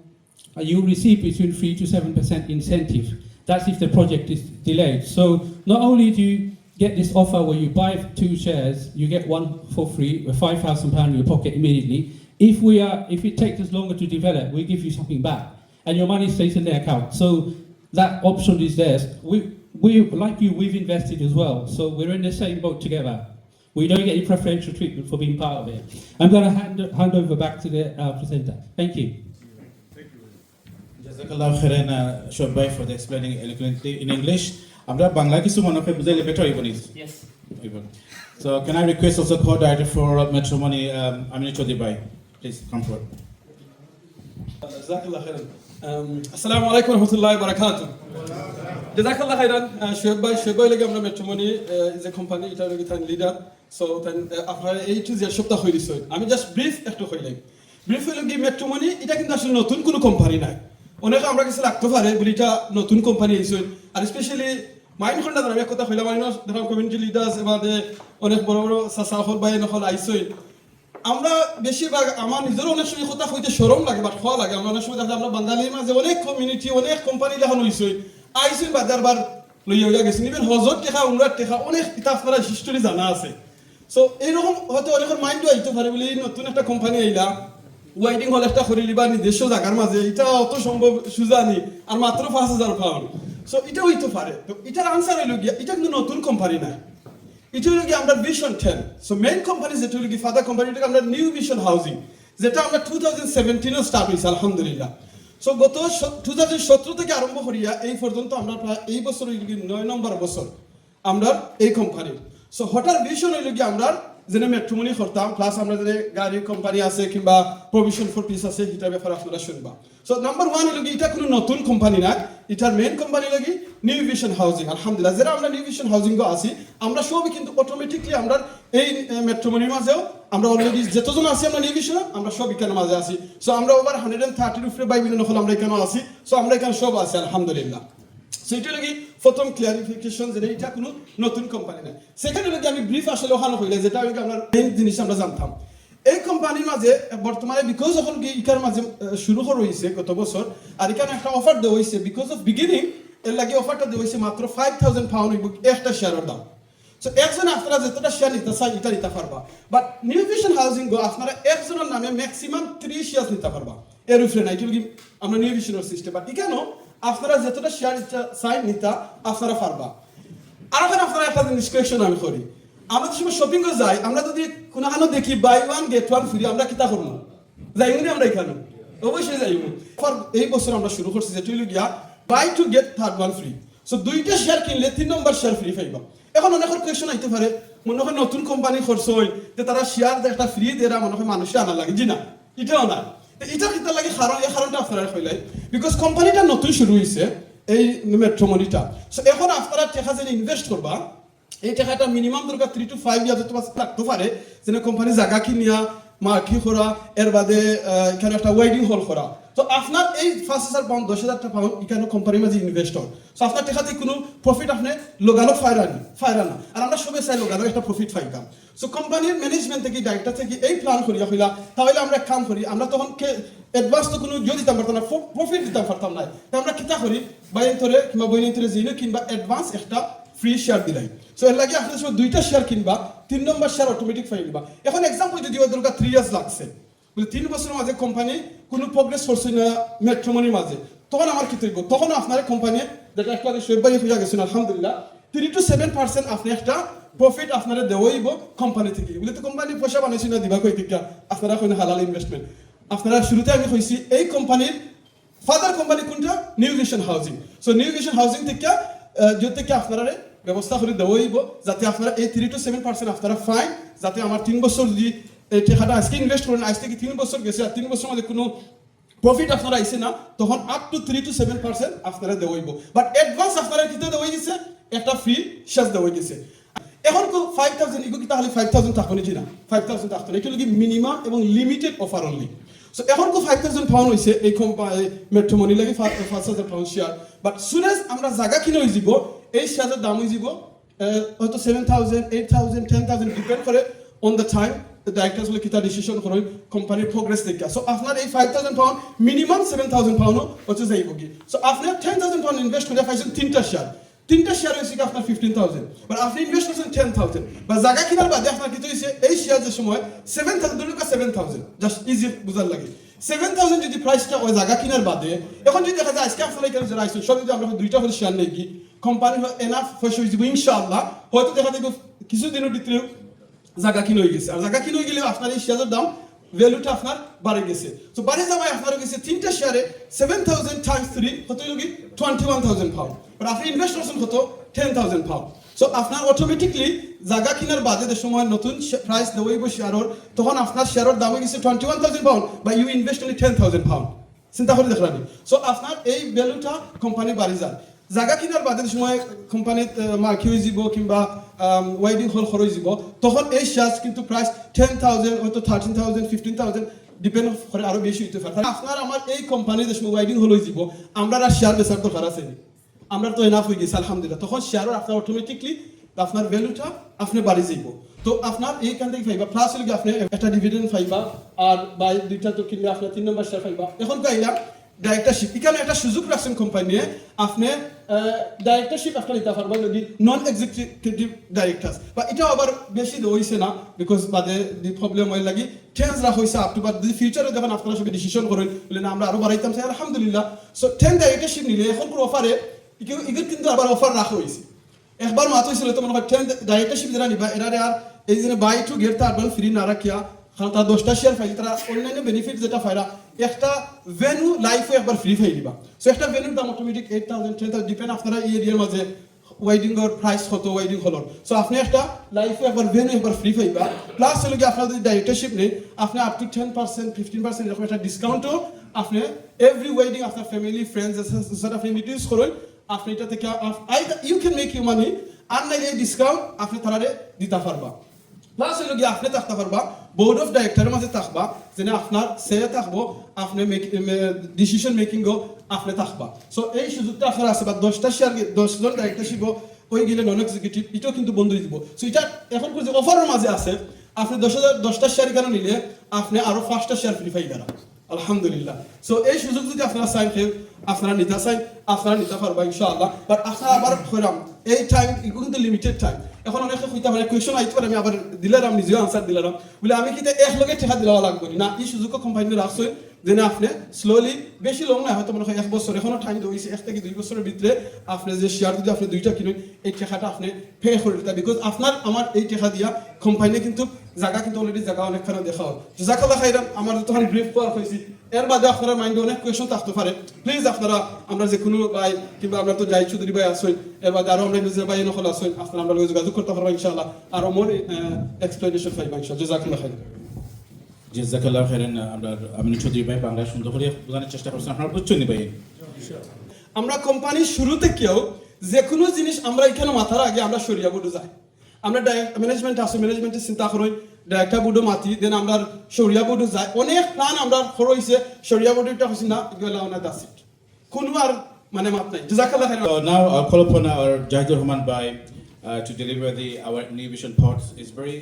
S4: you receive between 3 to 7% incentive. That's if the project is delayed. So not only do you get this offer where you buy 2 shares, you get 1 for free, with £5,000 in your pocket immediately. If it takes us longer to develop, we give you something back, and your money stays in the account. So that option is there. We like you, we've invested as well, so we're in the same boat together. We don't get any preferential treatment for being part of it. I'm going to hand over back to the presenter. Thank you.
S3: JAZAKALLAHU KHAIRAN Shobai for the explaining eloquently in English. Amra Bangla kisu monoke bujhaile better Iboni's. Yes. So can I request also co-director for Metro Money, Amini Chaudhry Bhai, please come forward.
S1: JAZAKALLAHu KHAIRAN. Assalamu alaikum wa rahmatullahi wa barakatuh. JAZAKALLAHu KHAIRAN. Shobai lagi amra Metro Money is a company, এটা lagi tan leader. So আপনারা এই two যে সপ্তাহ হইছে আমি just brief একটু হইলাই brief হইল কি মেট্রো মানি এটা কিন্তু আসলে নতুন কোনো কোম্পানি নাই অনেক আমরা কাছে লাগতে পারে বলি এটা নতুন কোম্পানি হইছে আর স্পেশালি মাইন্ড খন্ডা আমি কথা হইলাম মাইন্ড দেখো কমিউনিটি লিডার্স এবারে অনেক বড় বড় সাসাহল ভাই নকল আইছে আমরা বেশিরভাগ আমার নিজের অনেক সময় কথা হইতে শরম লাগে বা খাওয়া লাগে আমরা অনেক সময় দেখি আমরা বাঙালির মাঝে অনেক কমিউনিটি অনেক কোম্পানি দেখানো হইছে আইছে বাজারবার লইয়া গেছে ইভেন হজরত টেকা উমরাত টেকা অনেক কিতাব আপনারা হিস্টোরি জানা আছে সো এইরকম হয়তো অনেকের মাইন্ডও আইতে পারে বলে নতুন একটা কোম্পানি আইলা ওয়াইডিং হল একটা করে লিবা নিজস্ব জায়গার মাঝে এটা অত সম্ভব সুজানি আর মাত্র 5,000 পাউন্ড সো এটা হইতে পারে তো এটার আনসার হইল গিয়া এটা কিন্তু নতুন কোম্পানি নাই এটা হইল গিয়া আমরা ভিশন 10 সো মেইন কোম্পানি যেটা হইল গিয়া ফাদার কোম্পানিটাকে আমরা নিউ ভিশন হাউজিং যেটা আমরা 2017 এ স্টার্ট হইছে আলহামদুলিল্লাহ সো গত 2017 থেকে আরম্ভ করিয়া এই পর্যন্ত আমরা প্রায় এই বছর হইল গিয়া 9 নম্বর বছর আমরা এই কোম্পানির সো হঠাৎ ভিশন হইল কি আমরা যেন মেট্রোমনি করতাম প্লাস আমরা যে গাড়ি কোম্পানি আছে কিংবা প্রভিশন ফর পিস আছে এটা ব্যাপারে আপনারা শুনবা সো নাম্বার 1 হইল কি এটা কোনো নতুন কোম্পানি না এটার মেইন কোম্পানি লাগি নিউ ভিশন হাউজিং আলহামদুলিল্লাহ যারা আমরা নিউ ভিশন হাউজিং গো আছি আমরা সবই কিন্তু অটোমেটিক্যালি আমরা এই মেট্রোমনির মাঝেও আমরা অলরেডি যতজন আছি আমরা নিউ ভিশন আমরা সব এখানে মাঝে আছি সো আমরা ওভার 130 এর উপরে বাই মিলিয়ন হল আমরা এখানে আছি সো আমরা এখানে সব আছি আলহামদুলিল্লাহ সো এটা লাগি প্রথম ক্লিয়ারিফিকেশন যে এটা কোনো নতুন কোম্পানি না সেকেন্ড হলো আমি ব্রিফ আসলে ওখানে হইলে যেটা আমি আপনার মেইন জিনিস আমরা জানতাম এই কোম্পানির মাঝে বর্তমানে বিকজ এখন কি ইকার মাঝে শুরু করা হইছে গত বছর আর এখানে একটা অফার দেওয়া হইছে বিকজ অফ বিগিনিং এর লাগি অফারটা দেওয়া হইছে মাত্র 5,000 পাউন্ড একটা শেয়ারের দাম সো একজন আপনারা যতটা শেয়ার নিতে চাই এটা নিতে পারবা বাট নিউ ভিশন হাউজিং গো আপনারা একজনের নামে ম্যাক্সিমাম 3 শেয়ার নিতে পারবা এর উপরে নাই কি আমরা নিউ ভিশনের সিস্টেম বাট এখানেও আপনারা যতটা শেয়ার চাই নিতা আপনারা পারবা আর এখন আপনারা একটা জিনিস কোয়েশ্চন আমি করি আমরা সময় শপিং এ যাই আমরা যদি কোনখানে দেখি বাই 1 গেট 1 ফ্রি আমরা কিতা করব যাইনি আমরা এখানে অবশ্যই যাইব এই বছর আমরা শুরু করছি যেটা হলো গিয়া buy two get third 1 free so দুইটা শেয়ার কিনলে 3 নম্বর শেয়ার ফ্রি পাইবা এখন অনেকের কোয়েশ্চন আইতে পারে মনে হয় নতুন কোম্পানি খরচ হই যে তারা শেয়ার একটা ফ্রি দেরা মনে হয় মানুষে আনা লাগে জি না এটাও না এটা কিতা লাগে কারণ এই কারণটা আপনারা কইলাই বিকজ কোম্পানিটা নতুন শুরু হইছে এই মেট্রোমনিটা সো এখন আপনারা টাকা যে ইনভেস্ট করবা এই টাকাটা মিনিমাম দরকার 3 to 5 ইয়ার তো লাগতে পারে যেন কোম্পানি জায়গা কিনিয়া মার্কি করা এর বাদে এখানে একটা ওয়েডিং হল করা তো আপনার এই 5,000 পাউন্ড 10,000 টাকা পাউন্ড এখানে কোম্পানির মাঝে ইনভেস্টর সো আপনার টাকাতে কোনো প্রফিট আপনি লোগানো ফায়রানা আর আমরা সবাই চাই লোগানো একটা প্রফিট পাইতাম সো কোম্পানির ম্যানেজমেন্ট থেকে ডাইরেক্টর থেকে এই প্ল্যান করিয়া হইলা তাহলে আমরা কাম করি আমরা তখন অ্যাডভান্স তো কোনো জোর দিতাম পারতাম না প্রফিট দিতাম পারতাম না আমরা কিতা করি বাইন্তরে কিংবা বইনন্তরে জিনো কিংবা অ্যাডভান্স একটা ফ্রি শেয়ার দিলাই সো এর লাগে আপনাদের সময় 2টা শেয়ার কিনবা 3 নম্বর শেয়ার অটোমেটিক ফাইল দিবা এখন এক্সাম্পল যদি ওদের 3 ইয়ার্স লাগছে বলে 3 বছরের মাঝে কোম্পানি কোনো প্রোগ্রেস করছে না ম্যাট্রিমনির মাঝে তখন আমার কি তৈরি তখন আপনার কোম্পানি যেটা একটা শোয়েবাই হয়ে গেছেন আলহামদুলিল্লাহ 3 to 7% আপনি একটা প্রফিট আপনারা দেওয়াইব কোম্পানি থেকে বলে তো কোম্পানি পয়সা বানাইছে না দিবা কই থেকে আপনারা কোন হালাল ইনভেস্টমেন্ট আপনারা শুরুতে আমি কইছি এই কোম্পানির ফাদার কোম্পানি কোনটা new vision housing so new vision housing থেকে যে থেকে আপনারা ব্যবস্থা করে দেওয়াইব যাতে আপনারা এই 3 to 7% আপনারা ফাইন যাতে আমার 3 বছর যদি এই টাকাটা আজকে ইনভেস্ট করেন আজ থেকে 3 বছর গেছে আর 3 বছর মধ্যে কোনো প্রফিট আপনারা আইছে না তখন আপ টু 3 to 7% আপনারা দেওয়াইব বাট অ্যাডভান্স আপনারা কিতে দেওয়াই গেছে একটা ফ্রি শেয়ার দেওয়াই গেছে এখন কো 5000 ইগো কি তাহলে 5000 টাকা নিছি না 5000 টাকা এটা লাগি মিনিমাম এবং লিমিটেড অফার অনলি সো এখন কো 5000 পাউন্ড হইছে এই কোম্পানি ম্যাট্রিমনি লাগি 5000 পাউন্ড শেয়ার বাট সুনেস আমরা জায়গা কিনে হই যাব এই শেয়ারের দাম হই যাব হয়তো 7000 8000 10000 ডিপেন্ড করে on the time the directors will kita decision করে কোম্পানি প্রোগ্রেস থেকে সো আপনার এই 5000 পাউন্ড মিনিমাম 7000 পাউন্ড হচ্ছে যাইবগি সো আপনি 10000 পাউন্ড ইনভেস্ট করে পাইছেন 3টা শেয়ার হইছে আপনার 15000 বাট আপনি ইনভেস্ট করছেন 10000 বা জায়গা কিনার বাদে আপনার কি হইছে এই শেয়ার যে সময় 7000 দুটোকা 7000 জাস্ট ইজি বুঝার লাগে 7000 যদি প্রাইসটা ওই জায়গা কিনার বাদে এখন যদি দেখা যায় আজকে আপনারা এখানে যারা আইছেন সব যদি আমরা 2টা করে শেয়ার নেই কি কোম্পানি এনাফ পয়সা হইছে ইনশাআল্লাহ হয়তো দেখা যাবে কিছুদিনের ভিতরে জায়গা কিনে হয়ে গেছে আর জায়গা কিনে হয়ে গেলে আপনার এই শেয়ারের দাম ভ্যালুটা আপনার বাড়ে গেছে তো বাড়ে যাওয়ায় আপনার গেছে 3টা শেয়ারে 7000 টাইমস 3 কত হলো কি 21000 পাউন্ড আর আপনি ইনভেস্ট করছেন কত 10000 পাউন্ড সো আপনার অটোমেটিকলি জায়গা কিনার বাদে যে সময় নতুন প্রাইস দেওয়াইব শেয়ারের তখন আপনার শেয়ারের দাম হয়ে গেছে 21000 পাউন্ড বা ইউ ইনভেস্ট অনলি 10000 পাউন্ড চিন্তা করে দেখলাম সো আপনার এই ভ্যালুটা কোম্পানি বাড়ি যায় জায়গা কিনার বাদে সময় কোম্পানিত মার্কি হয়ে যাব কিংবা ওয়েডিং হল খরচ যাব তখন এই শেয়ার কিন্তু প্রাইস 10000 হয়তো 13000 15000 ডিপেন্ড করে আরো বেশি হইতে পারে আপনার আমার এই কোম্পানি যে সময় ওয়েডিং হল হয়ে যাব আমরা আর শেয়ার বেচার দরকার আছে আমরা তো এনাফ হয়ে গেছি আলহামদুলিল্লাহ তখন শেয়ার আপনার অটোমেটিকলি আপনার ভ্যালুটা আপনি বাড়ি যাব তো আপনার এইখান থেকে পাইবা প্লাস হলে আপনি একটা ডিভিডেন্ড পাইবা আর বাই দুইটা তো কিনলে আপনি 3 নম্বর শেয়ার পাইবা এখন পাইলা ডাইরেক্টরশিপ এখানে একটা সুযোগ রাখছেন কোম্পানি আপনি ডাইরেক্টরশিপ আপনার নিতে পারবেন যদি নন এক্সিকিউটিভ ডাইরেক্টরস বা এটা আবার বেশি হইছে না বিকজ বাদে দি প্রবলেম হয় লাগি চেঞ্জ রাখা হইছে আপ টু বাট দি ফিউচারে যখন আপনারা সব ডিসিশন করেন বলে না আমরা আরো বাড়াইতাম চাই আলহামদুলিল্লাহ সো 10 ডাইরেক্টরশিপ নিলে এখন পুরো অফারে এগুলো কিন্তু আবার অফার রাখা হইছে একবার মাত্র হইছিল তো মনে হয় 10 ডাইরেক্টরশিপ যারা নিবা এরা আর এই যে বাই টু গেট তার ফ্রি না রাখিয়া কারণ তারা 10টা শেয়ার পাই তারা অনলাইনে বেনিফিট যেটা পায়রা একটা ভেন্যু লাইফে একবার ফ্রি পাই দিবা সো একটা ভেন্যুর দাম অটোমেটিক 8000 10000 ডিপেন্ড আপনারা এই এরিয়ার মাঝে ওয়েডিং এর প্রাইস কত ওয়েডিং হলর সো আপনি একটা লাইফে একবার ভেন্যু একবার ফ্রি পাইবা প্লাস হলো কি আপনারা যদি ডাইরেক্টরশিপ নেই আপনি আপ টু 10% 15% এরকম একটা ডিসকাউন্টও আপনি এভরি ওয়েডিং আপনার ফ্যামিলি ফ্রেন্ডস সাথে আপনি ইন্ট্রোডিউস করুন আপনি এটা থেকে you can make you money আর নাই এই ডিসকাউন্ট আপনি তারারে দিতে পারবা প্লাস হলো কি আপনি থাকতে পারবা বোর্ড অফ ডাইরেক্টরের মাঝে থাকবা যেন আপনার সে থাকবো আপনি ডিসিশন মেকিংও আপনি থাকবা সো এই সুযোগটা আপনার আছে বা 10টা শেয়ার 10 জন ডাইরেক্টরশিপ ওই গেলে নন এক্সিকিউটিভ এটাও কিন্তু বন্ধ হয়ে দিব সো এটা এখন যে অফারের মাঝে আছে আপনি 10টা শেয়ার কেন নিলে আপনি আরো 5টা শেয়ার ফ্রি পাই গেলা আলহামদুলিল্লাহ সো এই সুযোগ যদি আপনারা চাই আপনারা নিতে চাই আপনারা নিতে পারবা ইনশাআল্লাহ বাট আপনারা আবার কইরাম এই টাইম এগুলো কিন্তু লিমিটেড টাইম এখন অনেকে কইতে পারে কোয়েশ্চন আইতে পারে আমি আবার দিলাম নিজেও আনসার দিলাম বলে আমি কি এক লগে টাকা দিলাও লাগবে না এই সুযোগ কোম্পানি রাখছে যেন আপনি স্লোলি বেশি লং না হয়তো মনে হয় 1 বছর এখনো টাইম দিয়েছে 1 থেকে 2 বছরের ভিতরে আপনি যে শেয়ার যদি আপনি 2টা কিনেন এই টাকাটা আপনি পে করে দিতে বিকজ আপনার আমার এই টাকা দিয়া কোম্পানি কিন্তু জায়গা কিন্তু অলরেডি জায়গা অনেকখানে দেখা হয় জাযাকাল্লাহু খাইরান আমার যখন ব্রিফ করা হয়েছে এর বাদে আপনারা মাইন্ডে অনেক কোয়েশ্চন থাকতে পারে প্লিজ আপনারা আমরা যে কোনো ভাই কিংবা আমরা তো যাই চৌধুরী ভাই আসুন এর বাদে আরো আমরা নিজের ভাই নকল আসুন আপনারা আমরা যোগাযোগ করতে পারবো ইনশাআল্লাহ আরো মোর এক্সপ্লেনেশন পাইবা ইনশাআল্লাহ জাযাকাল্লাহু খাইরান
S3: জাযাকাল্লাহু খাইরান আমরা আমি চৌধুরী ভাই বাংলা সুন্দর করে বোঝানোর চেষ্টা করছি আপনারা বুঝছেন ভাই
S1: আমরা কোম্পানি শুরু থেকেও যে কোনো জিনিস আমরা এখানে মাথার আগে আমরা সরিয়া বড় যাই আমরা ম্যানেজমেন্ট আছে ম্যানেজমেন্টের চিন্তা করি ডাইরেক্টর বোর্ডও মাতি দেন আমরা শরিয়া বোর্ডও যাই অনেক প্ল্যান আমরা খরচ শরিয়া বোর্ডটা হচ্ছে না গেলা না দাসিট কোনো আর মানে মাপ নাই জাযাকাল্লাহ খাইরান
S3: So now I'll call upon our Jahidur Rahman Bhai to deliver our new vision thoughts. It's very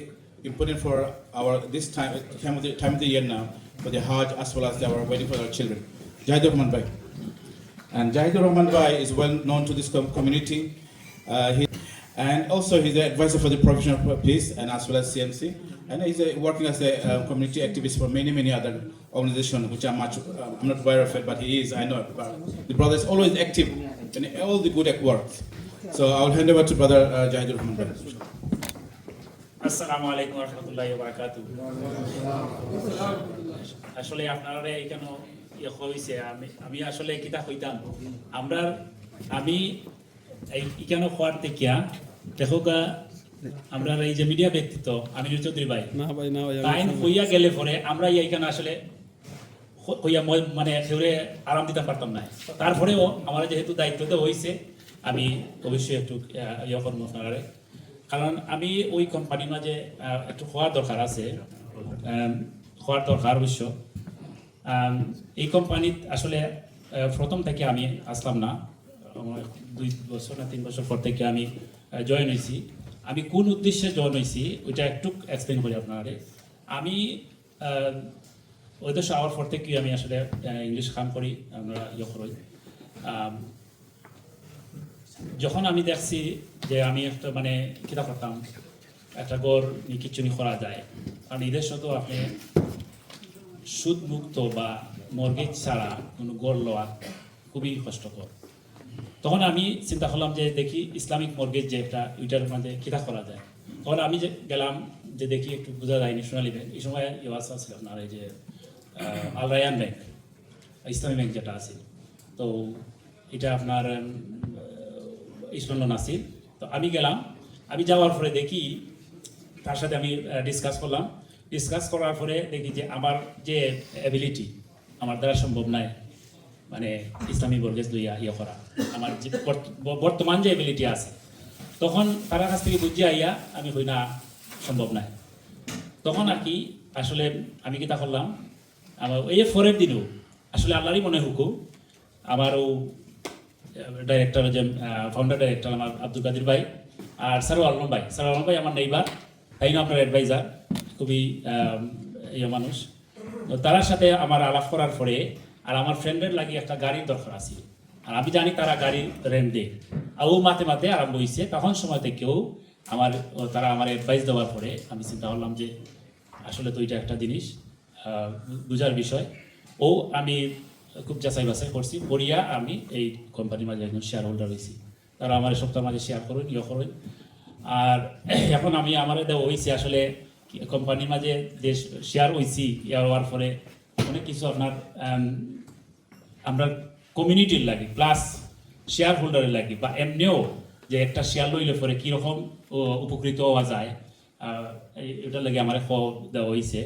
S3: important for our this time of the year now for the Hajj as well as our wedding for our children. Jahidur Rahman Bhai. And Jahidur Rahman Bhai is well known to this community. And also he's the advisor for the Provision of Peace and as well as CMC. And he's working as a community activist for many other organizations, which I'm not aware of it, but he is, I know. But the brother is always active in all the good works. So I'll hand over to Brother Jahidur Rahman Bhai.
S5: আসসালামু আলাইকুম ওয়া রাহমাতুল্লাহি ওয়া বারাকাতুহু আসলে আপনারা এখানে ইয়ে হইছে আমি আসলে কিতা কইতাম আমি এই এখানে হওয়ার থেকে দেখোগা আমরা এই যে মিডিয়া ব্যক্তিত্ব আমি চৌধুরী ভাই
S1: না ভাই না ভাই
S5: টাইম হইয়া গেলে পরে আমরা এইখানে আসলে হইয়া মানে সেউরে আরাম দিতে পারতাম না তারপরেও আমার যেহেতু দায়িত্বটা হইছে আমি অবশ্যই একটু ইয়ে করবো আপনারা কারণ আমি ওই কোম্পানির মাঝে একটু হওয়ার দরকার আছে হওয়ার দরকার অবশ্য এই কোম্পানিত আসলে প্রথম থেকে আমি আসলাম না 2 বছর না 3 বছর পর থেকে আমি জয়েন হয়েছি আমি কোন উদ্দেশ্যে জয়েন হয়েছি ওইটা একটু এক্সপ্লেন করি আপনারা আমি ওই দেশে আওয়ার পর থেকে আমি আসলে ইংলিশ কাম করি আমরা ইয়ে করি যখন আমি দেখছি যে আমি একটা মানে কিতা করতাম একটা গড় কিচ্ছুনি করা যায় কারণ এই দেশে তো আপনি সুদ মুক্ত বা মর্গেজ ছাড়া কোনো গড় লওয়া খুবই কষ্টকর তখন আমি চিন্তা করলাম যে দেখি ইসলামিক মর্গেজ যে একটা ওইটার মধ্যে কিতা করা যায় তখন আমি যে গেলাম যে দেখি একটু বোঝা যায় ন্যাশনালি ব্যাংক এই সময় ইউএস ছিল আপনার এই যে আল রায়ান ব্যাংক ইসলামী ব্যাংক যেটা আছে তো এটা আপনার ইসলাম লোন আছে তো আমি গেলাম আমি যাওয়ার পরে দেখি তার সাথে আমি ডিসকাস করলাম ডিসকাস করার পরে দেখি যে আমার যে অ্যাবিলিটি আমার দ্বারা সম্ভব নয় মানে ইসলামী মর্গেজ লইয়া ইয়ে করা আমার যে বর্তমান যে অ্যাবিলিটি আছে তখন তার কাছ থেকে বুঝিয়ে আইয়া আমি হই না সম্ভব নয় তখন আর কি আসলে আমি কিতা করলাম আমার এই পরের দিনও আসলে আল্লাহরই মনে হুকুম আমারও ডাইরেক্টর যে ফাউন্ডার ডাইরেক্টর আমার আব্দুল কাদির ভাই আর সারোয়ার আলম ভাই আমার নেইবার তাই না আপনার অ্যাডভাইজার খুবই ইয়ে মানুষ তার সাথে আমার আলাপ করার পরে আর আমার ফ্রেন্ডের লাগে একটা গাড়ির দরকার আছে আর আমি জানি তারা গাড়ি রেন্ট দেয় আর ও মাতে আরম্ভ হয়েছে তখন সময় থেকেও তারা আমার অ্যাডভাইস দেওয়ার পরে আমি চিন্তা করলাম যে আসলে তো এটা একটা জিনিস বুঝার বিষয় ও আমি খুব যাচাই বাছাই করছি করিয়া আমি এই কোম্পানির মাঝে একজন শেয়ার হোল্ডার হয়েছি তারা আমার সপ্তাহের মাঝে শেয়ার করুন ইয়ে করুন আর এখন আমি আমার দেওয়া হয়েছি আসলে কোম্পানির মাঝে যে শেয়ার হয়েছি ইয়ে হওয়ার পরে অনেক কিছু আপনার আমরা কমিউনিটির লাগে প্লাস শেয়ার হোল্ডারের লাগে বা এমনিও যে একটা শেয়ার লইলে পরে কীরকম উপকৃত হওয়া যায় এটার লাগে আমার দেওয়া হয়েছে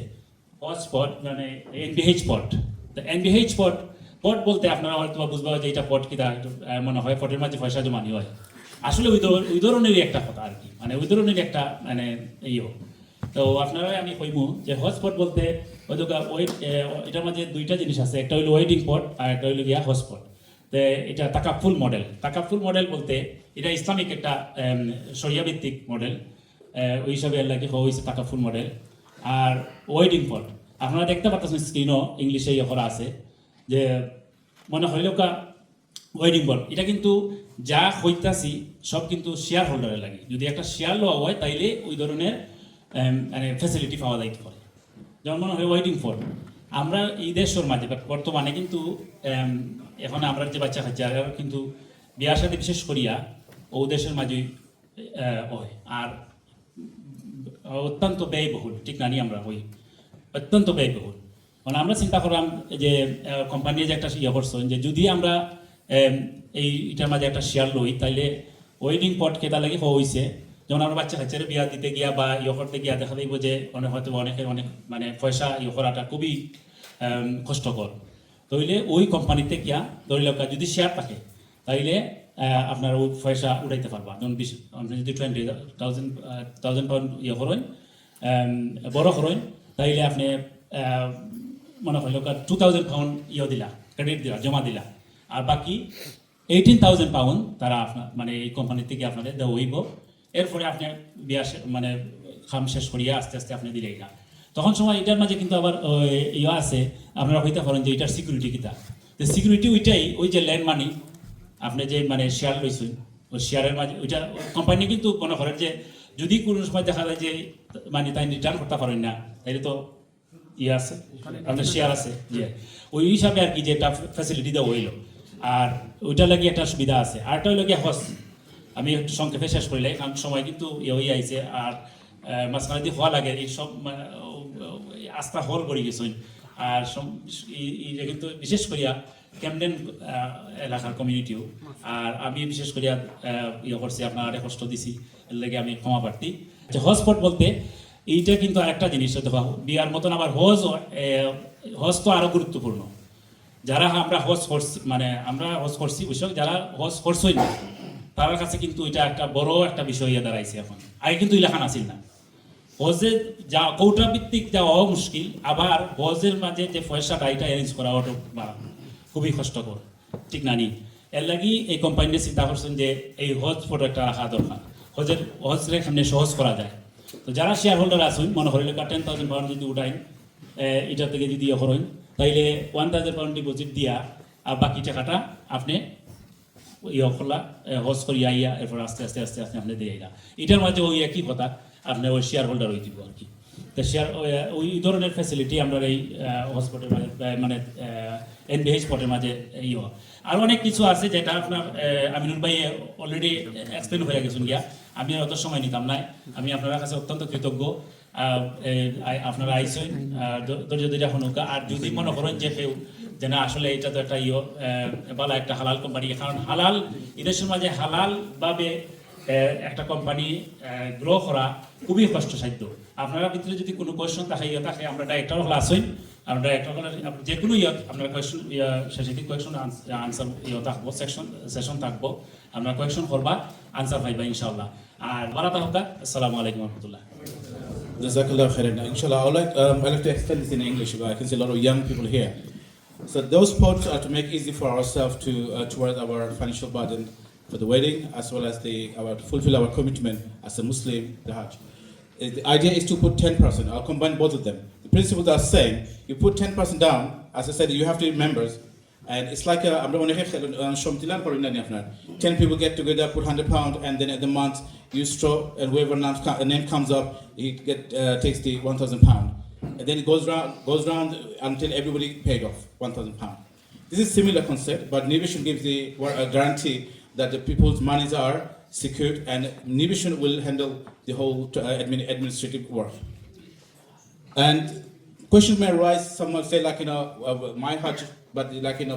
S5: স্পট মানে এনবিএইচ পট তো এনবিএইচ পট বলতে আপনারা হয়তো বুঝবা যে এটা পট কিনা মনে হয় পটের মাঝে পয়সা জমানি হয় আসলে ওই ধরনেরই একটা কথা আর কি মানে ওই ধরনেরই একটা মানে ইয়ে তো আপনারা আমি কইমু যে হটস্পট বলতে হয়তো এটার মাঝে দুইটা জিনিস আছে একটা হইলো ওয়েডিং পট আর একটা হইলো গিয়া হটস্পট তো এটা তাকাফুল মডেল বলতে এটা ইসলামিক একটা শরিয়া ভিত্তিক মডেল ওই হিসাবে এর লাগে হয়েছে তাকাফুল মডেল আর ওয়েডিং পট আপনারা দেখতে পাচ্ছেন স্ক্রিনও ইংলিশে ইয়ে করা আছে যে মনে হইল ওয়েডিং পট এটা কিন্তু যা হইতাছি সব কিন্তু শেয়ার হোল্ডারের লাগে যদি একটা শেয়ার লওয়া হয় তাইলে ওই ধরনের মানে ফ্যাসিলিটি পাওয়া যাইতে পারে যেমন মনে হয় ওয়েডিং পট আমরা এই দেশের মাঝে বর্তমানে কিন্তু এখন আমরা যে বাচ্চা খাচ্ছি আর কিন্তু বিয়ার সাথে বিশেষ করিয়া ও দেশের মাঝেই হয় আর অত্যন্ত ব্যয়বহুল ঠিক না আমরা ওই অত্যন্ত ব্যয়বহুল মানে আমরা চিন্তা করলাম যে কোম্পানি যে একটা ইয়ে করছেন যে যদি আমরা এইটার মাঝে একটা শেয়ার লই তাইলে ওয়েডিং পট কেটা লাগে হয়েছে যেমন আমরা বাচ্চা কাচ্চারে বিয়া দিতে গিয়া বা ইয়ে করতে গিয়া দেখা যাইব যে হয়তো অনেকের অনেক মানে পয়সা ইয়ে করাটা খুবই কষ্টকর তাইলে ওই কোম্পানিতে গিয়া ধরে লোক যদি শেয়ার থাকে তাইলে আপনার ওই পয়সা উঠাইতে পারবা যেমন আপনি যদি 20,000 পাউন্ড ইয়ে করেন বড় করেন তাইলে আপনি মনে করেন 2000 পাউন্ড দিলা ক্রেডিট দিলা জমা দিলা আর বাকি 18,000 পাউন্ড তারা আপনার মানে এই কোম্পানি থেকে আপনাদের দেওয়া হইব এরপরে আপনি বিয়া মানে খাম শেষ করিয়া আস্তে আস্তে আপনি দিলেই না তখন সময় এটার মাঝে কিন্তু আবার আছে আপনারা হইতে পারেন যে এটার সিকিউরিটি কিতা যে সিকিউরিটি ওইটাই ওই যে ল্যান্ড মানি আপনি যে মানে শেয়ার লইছেন ওই শেয়ারের মাঝে ওইটা কোম্পানি কিন্তু মনে করেন যে যদি কোনো সময় দেখা যায় যে মানে তাই রিটার্ন করতে পারেন না তাইলে তো আছে আপনার শেয়ার আছে যে ওই হিসাবে আর কি যে একটা ফ্যাসিলিটি দেওয়া হইল আর ওইটা লাগে একটা সুবিধা আছে আরটা হইল গিয়ে হস আমি একটু সংক্ষেপে শেষ করিলে কারণ সময় কিন্তু হয়ে আইছে আর মাঝখানে দিয়ে হওয়া লাগে এই সব আস্থা হল করে গেছেন আর এটা কিন্তু বিশেষ করিয়া ক্যামডেন এলাকার কমিউনিটিও আর আমি বিশেষ করিয়া করছি আপনার কষ্ট দিছি এর লাগে আমি ক্ষমা প্রার্থী যে হজস্পট বলতে এইটা কিন্তু আরেকটা জিনিস দেখো বিয়ার মতন আবার হজ তো আরো গুরুত্বপূর্ণ যারা আমরা হজ করছি মানে আমরা হজ করছি বুঝছো যারা হজ করছই না তার কাছে কিন্তু এটা একটা বড় একটা বিষয় হয়ে দাঁড়াইছে এখন আগে কিন্তু ইলাখান আসিল না হজে যা কৌটা ভিত্তিক যাওয়াও মুশকিল আবার হজের মাঝে যে পয়সাটা এটা অ্যারেঞ্জ করা ওটা খুবই কষ্টকর ঠিক না নি এর লাগি এই কোম্পানিটা চিন্তা করছেন যে এই হজ প্রোডাক্টটা রাখা দরকার হজের সামনে সহজ করা যায় তো যারা শেয়ার হোল্ডার আছেন মনে করেন 10,000 পাউন্ড যদি উঠাইন এটা থেকে যদি করেন তাইলে 1,000 পাউন্ড ডিপোজিট দিয়া আর বাকি টাকাটা আপনি খোলা হজ করিয়া আইয়া এরপর আস্তে আস্তে আস্তে আস্তে আপনি দিয়ে আইলা এটার মাঝে ওই একই কথা আপনি ওই শেয়ার হোল্ডার হয়ে দিব আর কি তো শেয়ার ওই ধরনের ফ্যাসিলিটি আমরা এই হসপিটালের মাঝে মানে এনবিএইচ স্পটের মাঝে আর অনেক কিছু আছে যেটা আপনার আমিনুল ভাই অলরেডি এক্সপ্লেন হয়ে গেছেন গিয়া আমি অত সময় নিতাম নাই আমি আপনার কাছে অত্যন্ত কৃতজ্ঞ আপনারা আইসেন ধৈর্য ধৈর্য হনুকা আর যদি মনে করেন যে কেউ যে না আসলে এটা তো একটা বলা একটা হালাল কোম্পানি কারণ হালাল এদেশের মাঝে হালাল ভাবে একটা কোম্পানি গ্রো করা খুবই কষ্টসাধ্য আপনারা ভিতরে যদি কোনো কোয়েশন থাকে আমরা ডাইরেক্টর হল আসেন আমরা ডাইরেক্টর হলে যে কোনো আপনার কোয়েশন শেষে কোয়েশন আনসার থাকবো সেশন থাকবো আমরা কোয়েশন করবা আনসার পাইবা ইনশাআল্লাহ আর বারাতা হোকা আসসালামু আলাইকুম রহমতুল্লাহ
S3: JAZAKALLAHU KHAIRAN. Inshallah, I'd like to extend this in English, but I can see a lot of young people here. So those posts are to make easy for ourselves toward our financial burden for the wedding, as well as to fulfill our commitment as a Muslim, the Hajj. The idea is to put 10%. I'll combine both of them. The principles are saying you put 10% down. As I said, you have to be members. And it's like 10 people get together, put £100, and then at the month you straw, and whoever name comes up, he takes the £1,000, and then it goes round until everybody paid off £1,000. This is similar concept, but Nivision gives the guarantee that the people's monies are secured, and Nivision will handle the whole administrative work. And questions may arise. Someone say my Hajj. But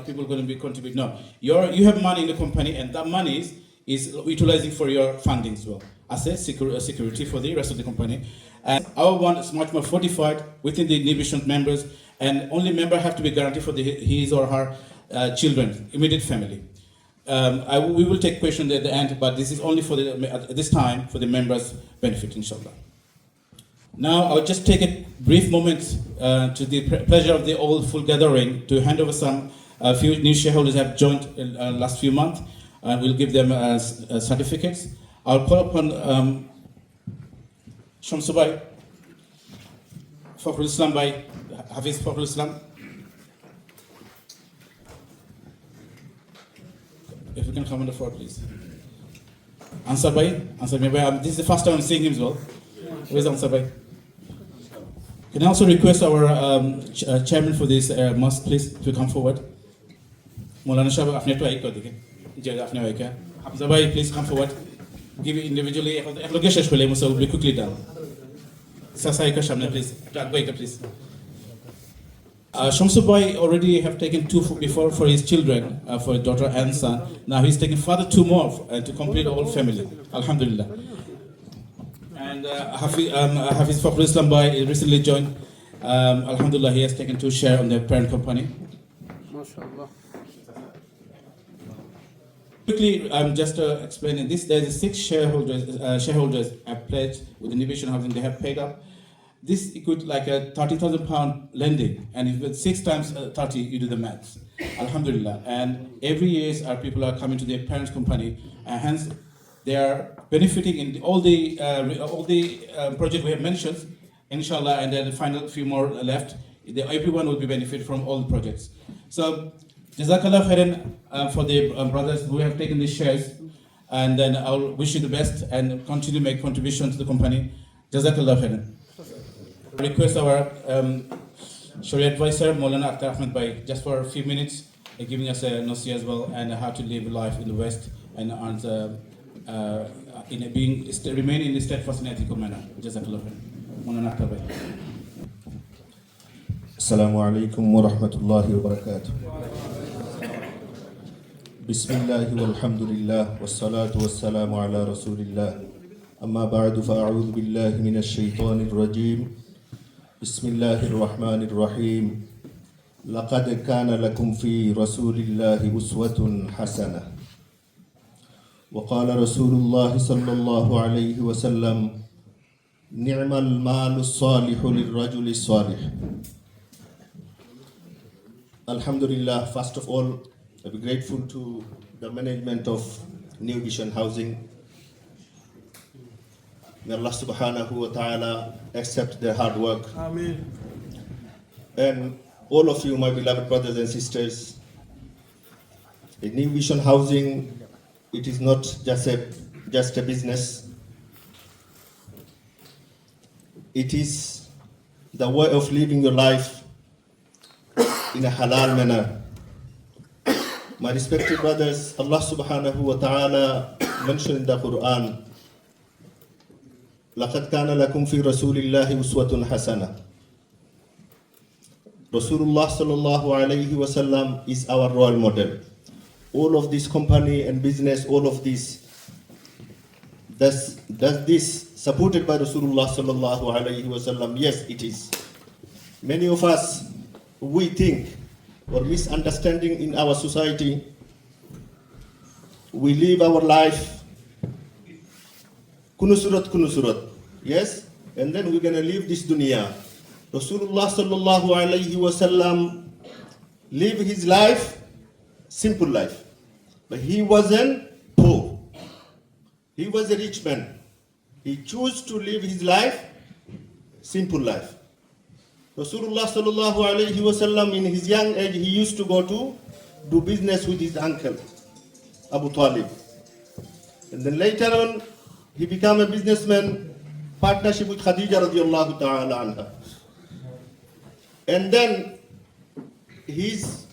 S3: people are going to be contributing. No, you have money in the company, and that money is utilizing for your funding as well as a security for the rest of the company. And our one is much more fortified within the Nivision members, and only member have to be guaranteed for his or her children, immediate family. We will take questions at the end, but this is only for at this time for the members' benefit, inshallah. Now, I'll just take a brief moment to the pleasure of the old full gathering to hand over a few new shareholders have joined in last few months. We'll give them certificates. I'll call upon Shamsubai, Fakhrul Islam by Hafiz Fakhrul Islam. If you can come on the floor, please. Ansar Bhai, this is the first time I'm seeing him as well. Where's Ansar Bhai? Can I also request our chairman for this mosque, please, to come forward? Maulana Shah, apne to aika dikhe. Jai apne aika. Hamza bhai, please come forward. Give it individually. Ek loge shesh kole musa will be quickly done. Sasa aika shamne, please. Agba aika, please. Shamsu bhai already have taken 2 before for his children, for his daughter and son. Now he's taking further 2 more to complete the whole family. Alhamdulillah. And Hafiz Fakhrul Islam Bhai recently joined. Alhamdulillah, he has taken 2 shares on the parent company.
S1: MashaAllah.
S3: Quickly, I'm just explaining this. There's 6 shareholders have pledged with the Nivision Housing. They have paid up, this equate like a 30,000 pound lending, and if it's 6 times 30, you do the maths. Alhamdulillah. And every year our people are coming to their parents' company, and hence they are benefiting in all the projects we have mentioned, inshallah, and then the final few more left. Everyone will be benefited from all the projects. So, Jazakallah khairan for the brothers who have taken these shares, and then I'll wish you the best and continue to make contribution to the company. Jazakallah khairan. I request our Sharia advisor, Maulana Akhtar Ahmed Bhai, just for a few minutes, giving us a nasiha as well, and how to live life in the West and remain in a steadfast and ethical manner. Jazakallah khairan. Maulana Akhtar Bhai.
S6: السلام عليكم ورحمة الله وبركاته. بسم الله والحمد لله والصلاة والسلام على رسول الله. أما بعد فأعوذ بالله من الشيطان الرجيم. بسم الله الرحمن الرحيم. لقد كان لكم في رسول الله أسوة حسنة. وقال رسول الله صلى الله عليه وسلم: نعم المال الصالح للرجل الصالح. Alhamdulillah, first of all, I'll be grateful to the management of New Vision Housing. May Allah subhanahu wa ta'ala accept their hard work.
S1: Amen.
S6: And all of you, my beloved brothers and sisters, in New Vision Housing, it is not just a business. It is the way of living your life in a halal manner. My respected brothers, Allah subhanahu wa ta'ala mentioned in the Quran, لَقَدْ كَانَ لَكُمْ فِي رَسُولِ اللَّهِ أُسْوَةٌ حَسَنَةٌ. Rasulullah sallallahu alayhi wa sallam is our role model. All of this company and business, all of this, does this supported by Rasulullah sallallahu alayhi wa sallam? Yes, it is. Many of us, we think, or misunderstanding in our society, we live our life kunusurat, yes, and then we're gonna leave this dunya. Rasulullah sallallahu alayhi wa sallam lived his life, simple life, but he wasn't poor. He was a rich man. He chose to live his life, simple life. Rasulullah sallallahu alayhi wa sallam, in his young age, he used to go to do business with his uncle, Abu Talib. And then later on, he became a businessman, partnership with Khadija radiallahu ta'ala anha. And then his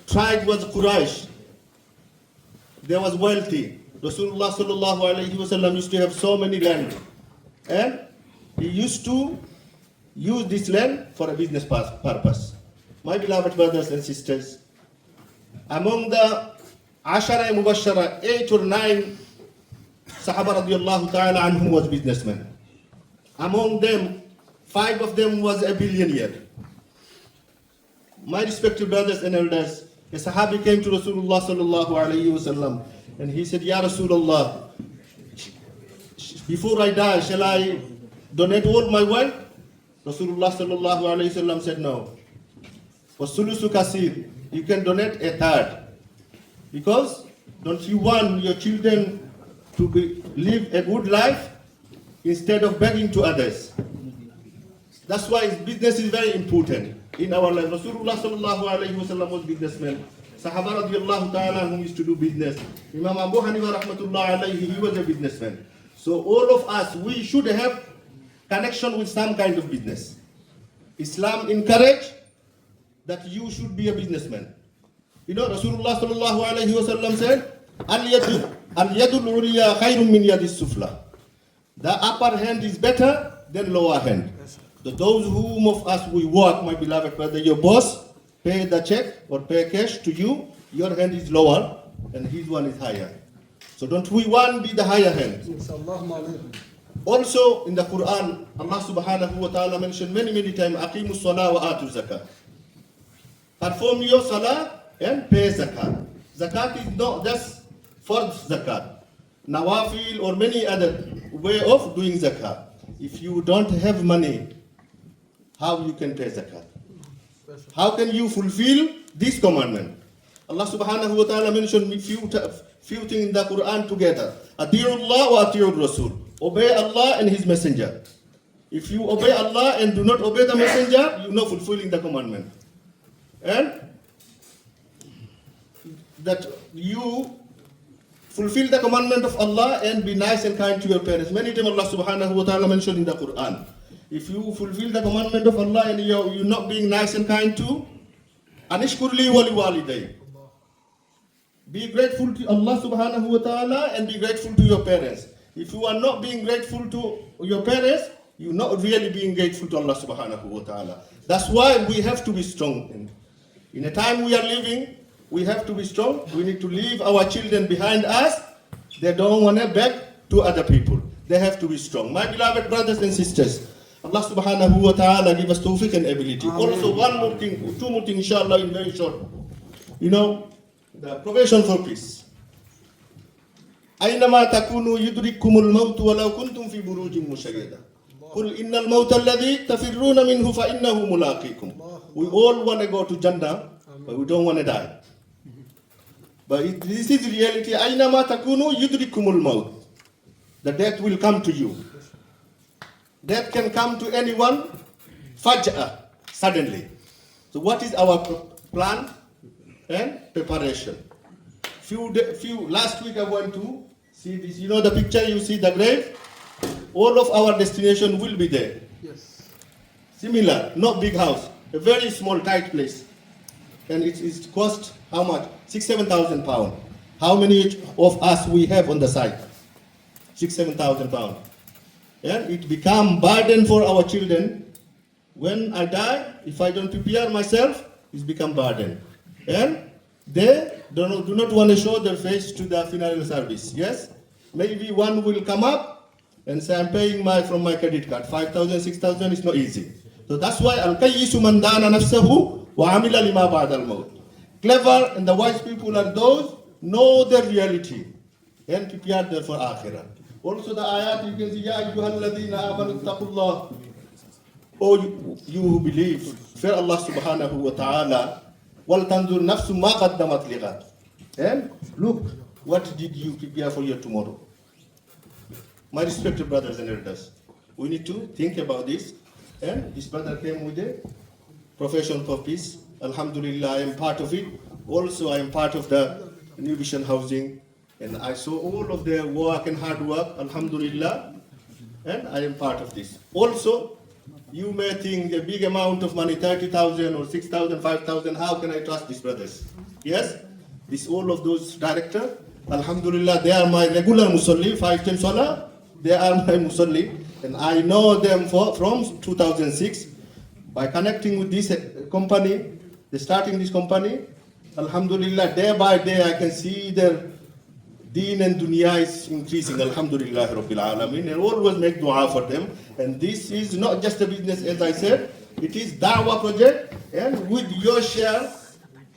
S6: tribe was Quraysh. There was wealthy. Rasulullah sallallahu alayhi wa sallam used to have so many land. And he used to use this land for a business purpose. My beloved brothers and sisters, among the Ashara Mubashara, 8 or 9 Sahaba radiallahu ta'ala anhum was businessmen. Among them, 5 of them was a billionaire. My respected brothers and elders, a Sahabi came to Rasulullah sallallahu alayhi wa sallam, and he said, Ya Rasulullah, before I die, shall I donate all my wealth? Rasulullah sallallahu alayhi wa sallam said, no. Wasulusu kasir, you can donate a third. Because don't you want your children to live a good life instead of begging to others? That's why business is very important in our life. Rasulullah sallallahu alayhi wa sallam was businessman. Sahaba radiallahu ta'ala who used to do business. Imam Abu Hanifa rahmatullah alayhi, he was a businessman. So all of us, we should have connection with some kind of business. Islam encourage that you should be a businessman. You know, Rasulullah sallallahu alayhi wa sallam said, Al-yadul uliya khayrun min yadis sufla. The upper hand is better than lower hand. Those whom of us we work, my beloved brother, your boss pay the check or pay cash to you, your hand is lower and his one is higher. So don't we want to be the higher hand? Also in the Quran, Allah subhanahu wa ta'ala mentioned many times, Aqimu salah wa atu zakah. Perform your salah and pay zakat. Zakat is not just for zakat. Nawafil or many other way of doing zakat. if you don't have money, how you can pay zakat? How can you fulfill this commandment? Allah subhanahu wa ta'ala mentioned few things in the Quran together. Ati'ullah wa ati'ur Rasul. Obey Allah and His Messenger. If you obey Allah and do not obey the Messenger, you're not fulfilling the commandment. And that you fulfill the commandment of Allah and be nice and kind to your parents. Many times Allah subhanahu wa ta'ala mentioned in the Quran. If you fulfill the commandment of Allah and you're not being nice and kind to, anishkurli wali waliday. Be grateful to Allah subhanahu wa ta'ala and be grateful to your parents. If you are not being grateful to your parents, you're not really being grateful to Allah subhanahu wa ta'ala. That's why we have to be strong. In a time we are living, we have to be strong. We need to leave our children behind us. They don't want to beg to other people. They have to be strong. My beloved brothers and sisters, Allah subhanahu wa ta'ala give us tawfiq and ability. Also, one more thing, two more things, inshallah, in very short. You know, the provision for peace. أينما تكونوا يدرككم الموت ولو كنتم في بروج مشيدة. قل إن الموت الذي تفرون منه فإنه ملاقيكم. We all want to go to Jannah, but we don't want to die. But this is reality. أينما تكونوا يدرككم الموت. The death will come to you. Death can come to anyone, faj'a, suddenly. So what is our plan and preparation? Last week I went to see this. You know the picture, you see the grave? All of our destination will be there.
S1: Yes.
S6: Similar, not big house, a very small, tight place. And it cost how much? 6,000-7,000 pounds. How many of us we have on the site? 6,000-7,000 pounds. And it become burden for our children. When I die, if I don't prepare myself, it's become burden. And they do not want to show their face to the funeral service. Yes? Maybe one will come up and say, I'm paying from my credit card. 5,000, 6,000 is not easy. So that's why al-kayyisu man dana nafsahu wa amila lima ba'da al-maut. Clever and the wise people are those know their reality and prepare there for akhirah. Also the ayat you can see, Ya ayyuhalladhina amanu taqullah. Oh, you who believe, fear Allah subhanahu wa ta'ala. Wal tanzur nafsu ma qaddamat lighad. And look, what did you prepare for your tomorrow? My respected brothers and elders, we need to think about this. And this brother came with a profession for peace. Alhamdulillah, I am part of it. Also, I am part of the New Vision Housing. And I saw all of their work and hard work, alhamdulillah, and I am part of this. Also, you may think a big amount of money, 30,000 or 6,000, 5,000, how can I trust these brothers? Yes, all of those directors, alhamdulillah, they are my regular musalli, 5 times salah, they are my musalli, and I know them from 2006. By connecting with this company, starting this company, alhamdulillah, day by day I can see their Deen and dunya is increasing, alhamdulillah rabbil alameen, and always make dua for them. And this is not just a business, as I said, it is da'wah project, and with your share,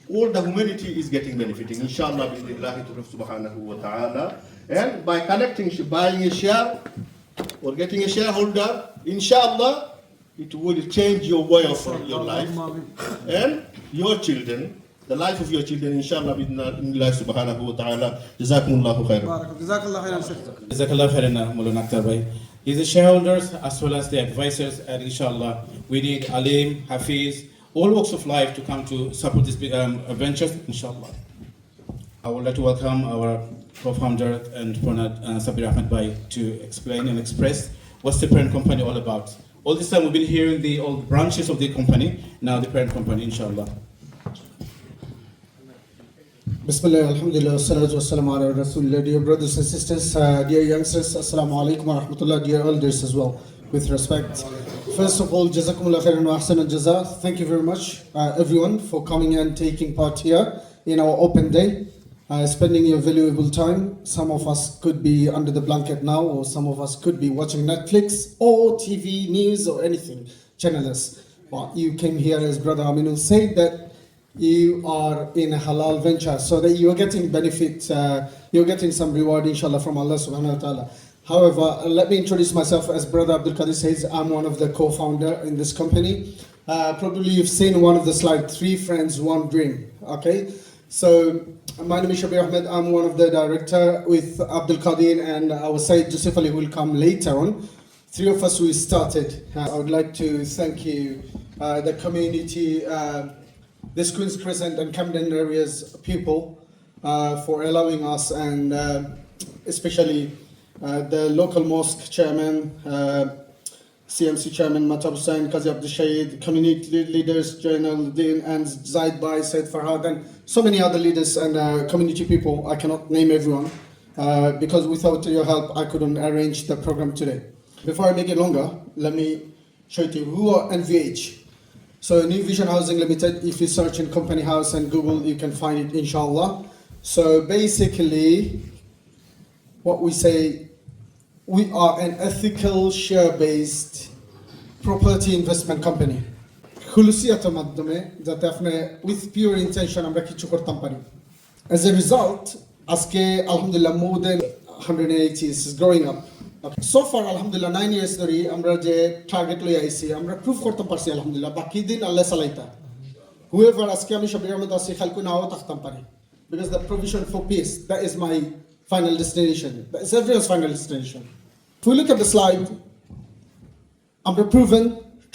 S6: all the humanity is getting benefiting, inshallah, bi'idhnillahi subhanahu wa ta'ala. And by connecting, buying a share, or getting a shareholder, inshallah, it will change your way of your life, and your children, the life of your children, inshallah, bi'idhnillah subhanahu wa ta'ala. Jazakumullahu khairan.
S1: Jazakallah khairan, Sheikh.
S3: Jazakallah khairan, Maulana Akhtar Bhai. Is the shareholders as well as the advisors, and inshallah, we need alim, hafiz, all walks of life to come to support this ventures, inshallah. I would like to welcome our co-founder and partner, Sabir Ahmed Bhai, to explain and express what's the parent company all about. All this time we've been hearing all the branches of the company, now the parent company, inshallah.
S7: Bismillah, alhamdulillah, salatu wassalamu ala rasulillah. Dear brothers and sisters, dear youngsters, assalamu alaikum wa rahmatullah, dear elders as well, with respect. First of all, jazakumullah khairan wa ahsan al-jaza. Thank you very much, everyone, for coming and taking part here in our open day, spending your valuable time. Some of us could be under the blanket now, or some of us could be watching Netflix or TV news or anything, channelers. But you came here, as Brother Aminul said, that you are in a halal venture, so that you are getting benefit, you're getting some reward inshallah from Allah subhanahu wa ta'ala. However, let me introduce myself. As Brother Abdul Qadir says, I'm one of the co-founder in this company. Probably you've seen one of the slides, 3 friends, 1 dream, okay? So, my name is Shabir Ahmed. I'm one of the director with Abdul Qadir and our Sayyid Joseph Ali who will come later on. 3 of us, we started. I would like to thank you, the community, this Queen's Crescent and Camden areas people for allowing us, and especially the local mosque chairman, CMC chairman Matab Hussain, Qazi Abdul Shahid, community leaders, Jainal Din and Zaid Bai, Said Farhad, and so many other leaders and community people. I cannot name everyone because without your help, I couldn't arrange the program today. Before I make it longer, let me show you who are NVH. So New Vision Housing Limited, if you search in Company House and Google, you can find it, inshallah. So basically, what we say, we are an ethical, share-based property investment company. খুলুসিয়াতের মাধ্যমে যাতে আপনি with pure intention আমরা কিছু করতে পারি. As a result, আজকে alhamdulillah more than 180 is growing up. Okay. So far alhamdulillah 9 years ধরে আমরা যে টার্গেট লই আইছি আমরা প্রুভ করতে পারছি alhamdulillah, বাকি দিন আল্লাহ চালাইতা. Whoever আজকে আমি সবির আহমেদ আছি খালকু নাও থাকতাম পারি, because the provision for peace, that is my final destination. That is everyone's final destination. If we look at the slide, আমরা proven,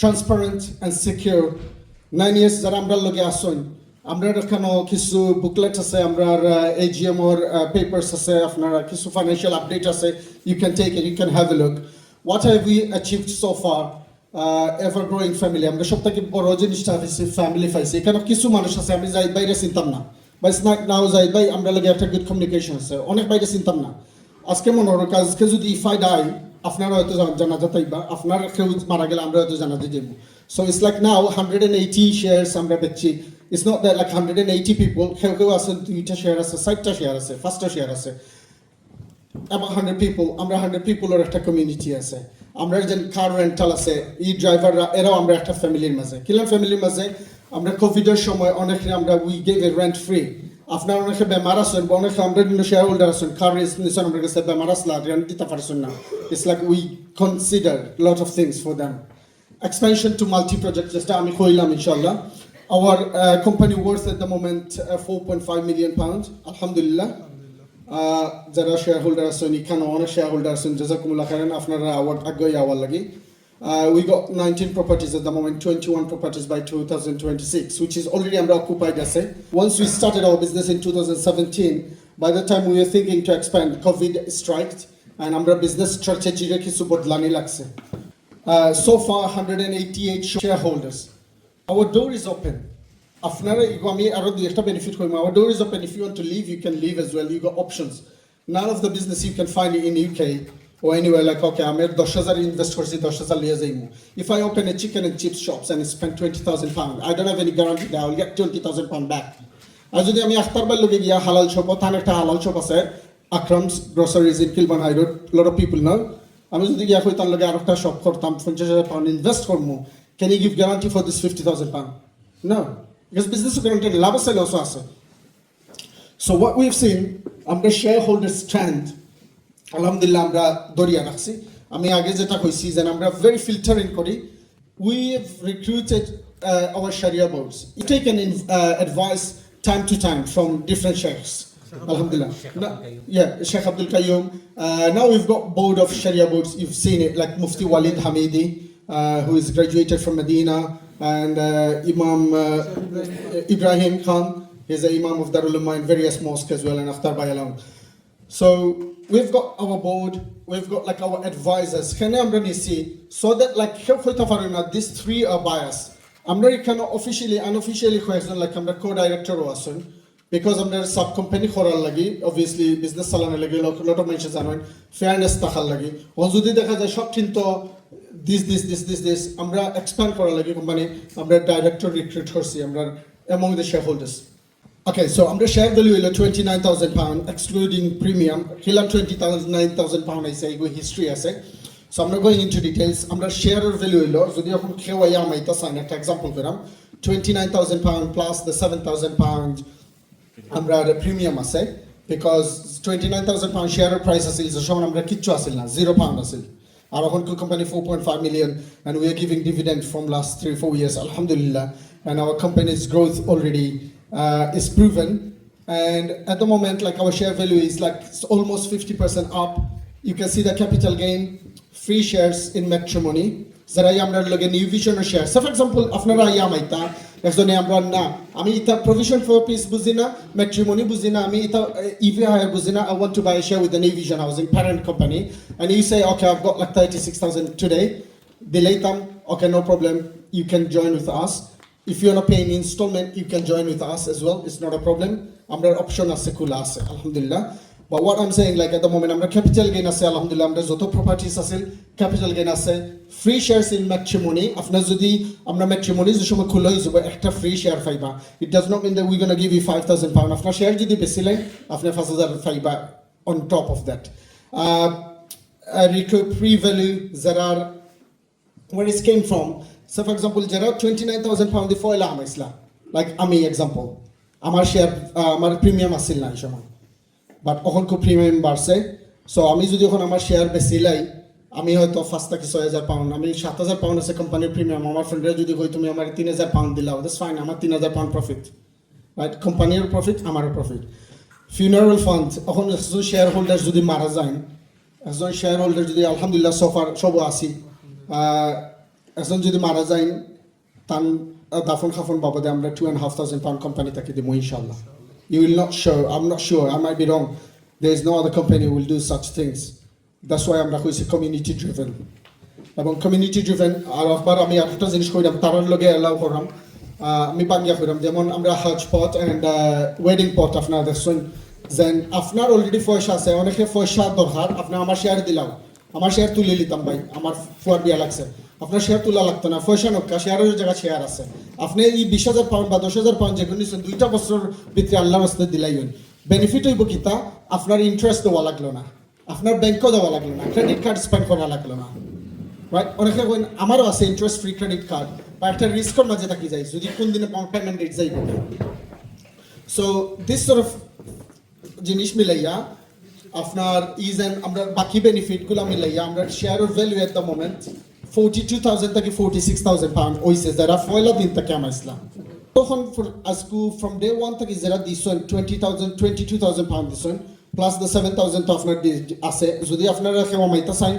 S7: transparent and secure 9 years that আমরা লগে আসুন. আমরা এখানে কিছু বুকলেট আছে, আমরা AGM or papers আছে, আপনারা কিছু financial update আছে, you can take it, you can have a look. What have we achieved so far? Ever growing family. আমরা সবথেকে বড় জিনিসটা হচ্ছে ফ্যামিলি পাইছি। এখানে কিছু মানুষ আছে আমি যাই বাইরে চিনতাম না, বা স্ন্যাক নাও যাই ভাই আমরা লাগে একটা গুড কমিউনিকেশন আছে, অনেক বাইরে চিনতাম না। আজকে মনে হয় কাজকে যদি ইফাই ডাই আপনারা হয়তো জানাজা তাইবা, আপনার কেউ মারা গেলে আমরা হয়তো জানাজা দেব। So it's like now 180 shares আমরা বেচছি। It's not that like 180 people, কেউ আছে 2টা শেয়ার আছে, 4টা শেয়ার আছে, 5টা শেয়ার আছে। About 100 people, আমরা 100 people এর একটা কমিউনিটি আছে। আমরা যে কার রেন্টাল আছে, ই ড্রাইভাররা এরাও আমরা একটা ফ্যামিলির মাঝে। কিলাম ফ্যামিলির মাঝে আমরা কোভিডের সময় অনেকে আমরা we gave a rent free. আপনার অনেকে বেমার আছেন বা অনেকে আমরা বিভিন্ন শেয়ার হোল্ডার আছেন, কার নিছেন আমরা কাছে বেমার আসলা রেন্ট দিতে পারছেন না। It's like we consider a lot of things for them. Expansion to multi-project, যেটা আমি কইলাম ইনশাআল্লাহ. Our company worth at the moment 4.5 million pounds, alhamdulillah. যারা শেয়ার হোল্ডার আছেন, এখানে অনেক শেয়ার হোল্ডার আছেন, জাযাকুমুল্লাহ খাইরান, আপনারা আওয়ার্ড আগে আওয়ার লাগি। We got 19 properties at the moment, 21 properties by 2026, which is already under occupied asset. Once we started our business in 2017, by the time we were thinking to expand, COVID struck, and our business strategy kichu bodlani lagse. So far, 188 shareholders. Our door is open. আপনারা আমি আরো একটা benefit করি, our door is open. If you want to leave, you can leave as well. You got options. None of the business you can find in UK or anywhere like, okay, I'm at 10,000 invest করছি 10,000 লিয়ে যাইমু. If I open a chicken and chips shops and spend 20,000 pound, I don't have any guarantee that I will get 20,000 pound back. আর যদি আমি আখতারবার লগে গিয়া হালাল shop, তার একটা হালাল শপ আছে Akram's Groceries in Kilburn High Road, a lot of people know. আমি যদি গিয়া কই তার লগে আরেকটা শপ করতাম 50,000 pound ইনভেস্ট করমু, can you give guarantee for this 50,000 pound? No, because business guarantee লাভ আছে লস আছে. So what we've seen, আমরা shareholder strand alhamdulillah আমরা দরিয়া রাখছি। আমি আগে যেটা কইছি যে আমরা very filtering করি। We have recruited our Sharia boards. We take an advice time to time from different sheikhs. Alhamdulillah. Yeah, Sheikh Abdul Qayyum. Now we've got board of Sharia boards. You've seen it, like Mufti Walid Hamidi, who is graduated from Medina, and Imam Ibrahim Khan. He's the Imam of Darul Ummah in various mosques as well, and Akhtar Bayalam. So we've got our board, we've got like our advisors. So that like these 3 are biased. American officially, unofficially like I'm the co-director of because I'm the sub-company khoral lagi, obviously business salon lagi, lot of mentions are fairness takhal lagi. Also the shop tinto this. আমরা expand করা লাগে company, আমরা director recruit করছি আমরা among the shareholders. Okay, so আমরা share value হলো 29,000 pound excluding premium. Hilam 29,000 pound I say go history আছে. So I'm not going into details. আমরা share value হলো যদি এখন কেউ আইয়া আমাইতা সাইন একটা example করাম 29,000 pound plus the 7,000 pound আমরা premium আছে because 29,000 pound share price asil so shomon amra kichu asil na 0 pound asil আর এখন company 4.5 million and we are giving dividend from last 3-4 years alhamdulillah and our company's growth already is proven and at the moment like our share value is like almost 50% up. You can see the capital gain, free shares in matrimony. যারা আমরা লগে new ভিশনের share so for example আপনারা মাইতা একজনে আমরা না আমি এটা প্রভিশন ফর পিস বুঝি না ম্যাট্রিমনি বুঝি না আমি এটা ইভি হায়ার বুঝি না I want to buy a share with the new vision housing parent company and you say okay I've got like 36,000 today দিলাইতাম okay no problem you can join with us if you want to pay in installment you can join with us as well it's not a problem আমরা option আছে খোলা আছে আলহামদুলিল্লাহ. But what I'm saying, like at the moment, আমরা capital gain আছে alhamdulillah, আমরা যত properties আছে capital gain আছে, free shares in matrimony. আপনার যদি আমরা matrimony যে সময় খুলে হয়ে যাবে একটা free share পাইবা. It does not mean that we're gonna give you 5,000 pound. আপনার share যদি বেশি লাগে, আপনার 5,000 পাইবা on top of that. Recoup pre-value that are where it came from. So for example, যারা 29,000 pound দিয়ে ফয়লা আমাইছিলা, like আমি example, আমার share আমার premium আছিল না এই সময়. বাট এখন খুব প্রিমিয়াম বাড়ছে সো আমি যদি এখন আমার শেয়ার বেশি লাই আমি হয়তো 5 থেকে 6,000 পাউন্ড আমি 7,000 পাউন্ড আছে কোম্পানির প্রিমিয়াম আমার ফ্রেন্ডরা যদি কই তুমি আমার 3,000 পাউন্ড দিলাও দ্যাটস ফাইন আমার 3,000 পাউন্ড প্রফিট রাইট কোম্পানির প্রফিট আমারও প্রফিট ফিউনারাল ফান্ড এখন একজন শেয়ার হোল্ডার যদি মারা যায় একজন শেয়ার হোল্ডার যদি আলহামদুলিল্লাহ সফার সব আসি একজন যদি মারা যায় তার দাফন খাফন বাবদে আমরা 2,500 পাউন্ড কোম্পানি থেকে দিব ইনশাআল্লাহ. You will not show, I'm not sure, I might be wrong. There is no other company who will do such things. That's why I'm like community driven. About community driven, আর একবার আমি একটা জিনিস কইলাম তারার লগে এলাও করলাম আমি বাঙ্গিয়া কইলাম যেমন আমরা হাজ পট এন্ড ওয়েডিং পট আপনারা দেখছেন যেন আপনার অলরেডি পয়সা আছে অনেকে পয়সা দরকার আপনার আমার শেয়ার দিলাম আমার শেয়ার তুলে নিতাম ভাই আমার ফুয়ার বিয়া লাগছে আপনার শেয়ার তোলা লাগতো না পয়সা নক্কা শেয়ারের জায়গায় শেয়ার আছে আপনি এই 20,000 পাউন্ড বা 10,000 পাউন্ড যেগুলো নিচ্ছেন 2টা বছর ভিতরে আল্লাহ রাস্তা দিলাইন বেনিফিট হইব কিতা আপনার ইন্টারেস্ট দেওয়া লাগলো না আপনার ব্যাংকও দেওয়া লাগলো না ক্রেডিট কার্ড স্পেন্ড করা লাগলো না রাইট অনেকে কইন আমারও আছে ইন্টারেস্ট ফ্রি ক্রেডিট কার্ড বা একটা রিস্কের মাঝে থাকি যায় যদি কোন দিনে পেমেন্ট ডেট যাইব সো দিস সর্ট অফ জিনিস মিলাইয়া আপনার ইজ আমরা বাকি বেনিফিটগুলো মিলাইয়া আমরা শেয়ারের ভ্যালু এট দ্য মোমেন্ট 42,000 থেকে 46,000 পাউন্ড হইছে যারা পয়লা দিন থেকে আমাইছিলাম তখন আজকু ফ্রম ডে 1 থেকে যারা দিছেন 22,000 পাউন্ড দিছেন প্লাস দ্য 7,000 তো আপনার আছে যদি আপনারা কেউ আমাইতা চাই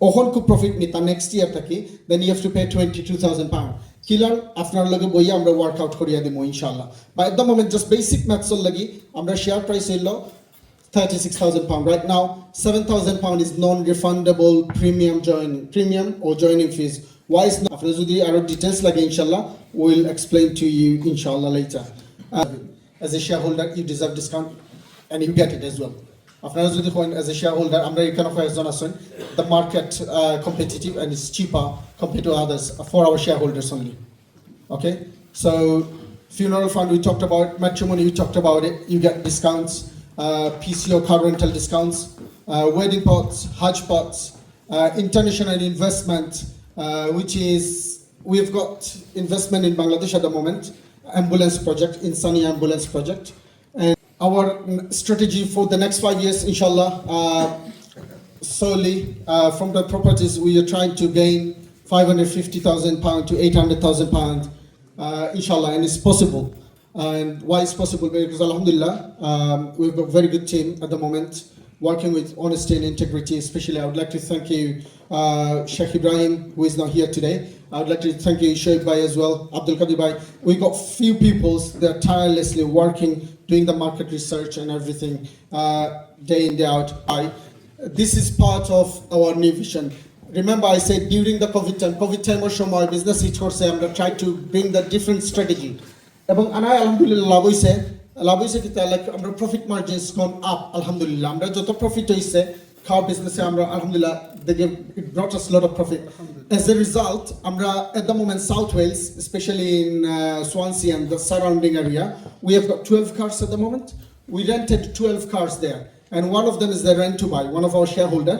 S7: ওখন খুব প্রফিট নিতা নেক্সট ইয়ার থেকে then you have to pay 22,000 pound কিলার আপনার লগে বইয়া আমরা ওয়ার্কআউট করিয়া দিব ইনশাআল্লাহ by at the moment just basic ম্যাথসর লাগি আমরা শেয়ার প্রাইস হইলো 36,000 pound. Right now, 7,000 pound is non-refundable premium or joining fees. Why is not? After the other details like inshallah, we'll explain to you inshallah later. As a shareholder, you deserve discount and you get it as well. After the point, as a shareholder, the market competitive and it's cheaper compared to others for our shareholders only. Okay, so funeral fund we talked about, matrimony we talked about it. You get discounts. PCO car rental discounts, wedding pots, Hajj pots, international investment, which is we've got investment in Bangladesh at the moment, ambulance project, Insani ambulance project, and our strategy for the next 5 years, inshallah, solely from the properties we are trying to gain 550,000 pound to 800,000 pound, inshallah, and it's possible. And why it's possible? Because alhamdulillah, we've got a very good team at the moment, working with honesty and integrity. Especially, I would like to thank you, Sheikh Ibrahim, who is not here today. I would like to thank you, Sheikh Bhai as well, Abdul Qadir Bhai. We've got few people that are tirelessly working, doing the market research and everything, day in, day out. This is part of our new vision. Remember, I said during the COVID time or my business, each course, I'm trying to bring the different strategy. এবং আনাই আলহামদুলিল্লাহ লাভ হইছে কিতা like আমরা profit margins গন up আলহামদুলিল্লাহ আমরা যত profit হইছে খাওয়া বিজনেসে আমরা আলহামদুলিল্লাহ it brought us a lot of profit. As a result আমরা at the moment South Wales, especially in Swansea and the surrounding area, we have got 12 cars at the moment. We rented 12 cars there and one of them is the rent to buy. One of our shareholder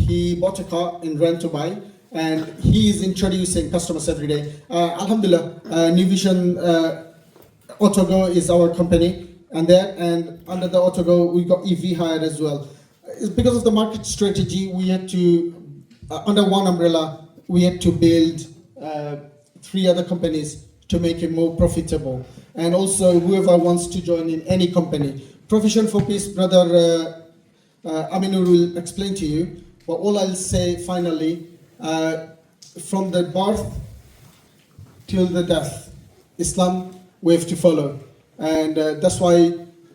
S7: he bought a car in rent to buy and he is introducing customers every day. Alhamdulillah, New Vision Autogo is our company and there, and under the Autogo, we got EV hired as well. It's because of the market strategy, we had to, under one umbrella, we had to build 3 other companies to make it more profitable. And also, whoever wants to join in any company, Profession for Peace, brother Aminur will explain to you. But all I'll say finally, from the birth till the death, Islam we have to follow. And that's why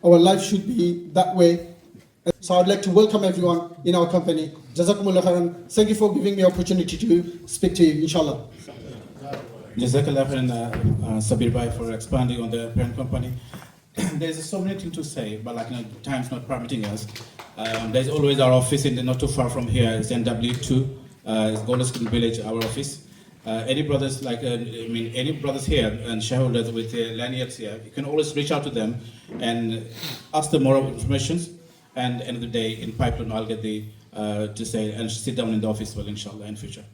S7: our life should be that way. So I'd like to welcome everyone in our company. Jazakumullah khairan. Thank you for giving me opportunity to speak to you, inshallah.
S3: JAZAKALLAHU and Sabir Bhai for expanding on the parent company. There's so many things to say, but time's not permitting us. There's always our office not too far from here. It's NW2, it's Golden Village, our office. Any brothers any brothers here and shareholders with lanyards here, you can always reach out to them and ask them more information. And end of the day, in pipeline, I'll get to say and sit down in the office, well, inshallah, in future.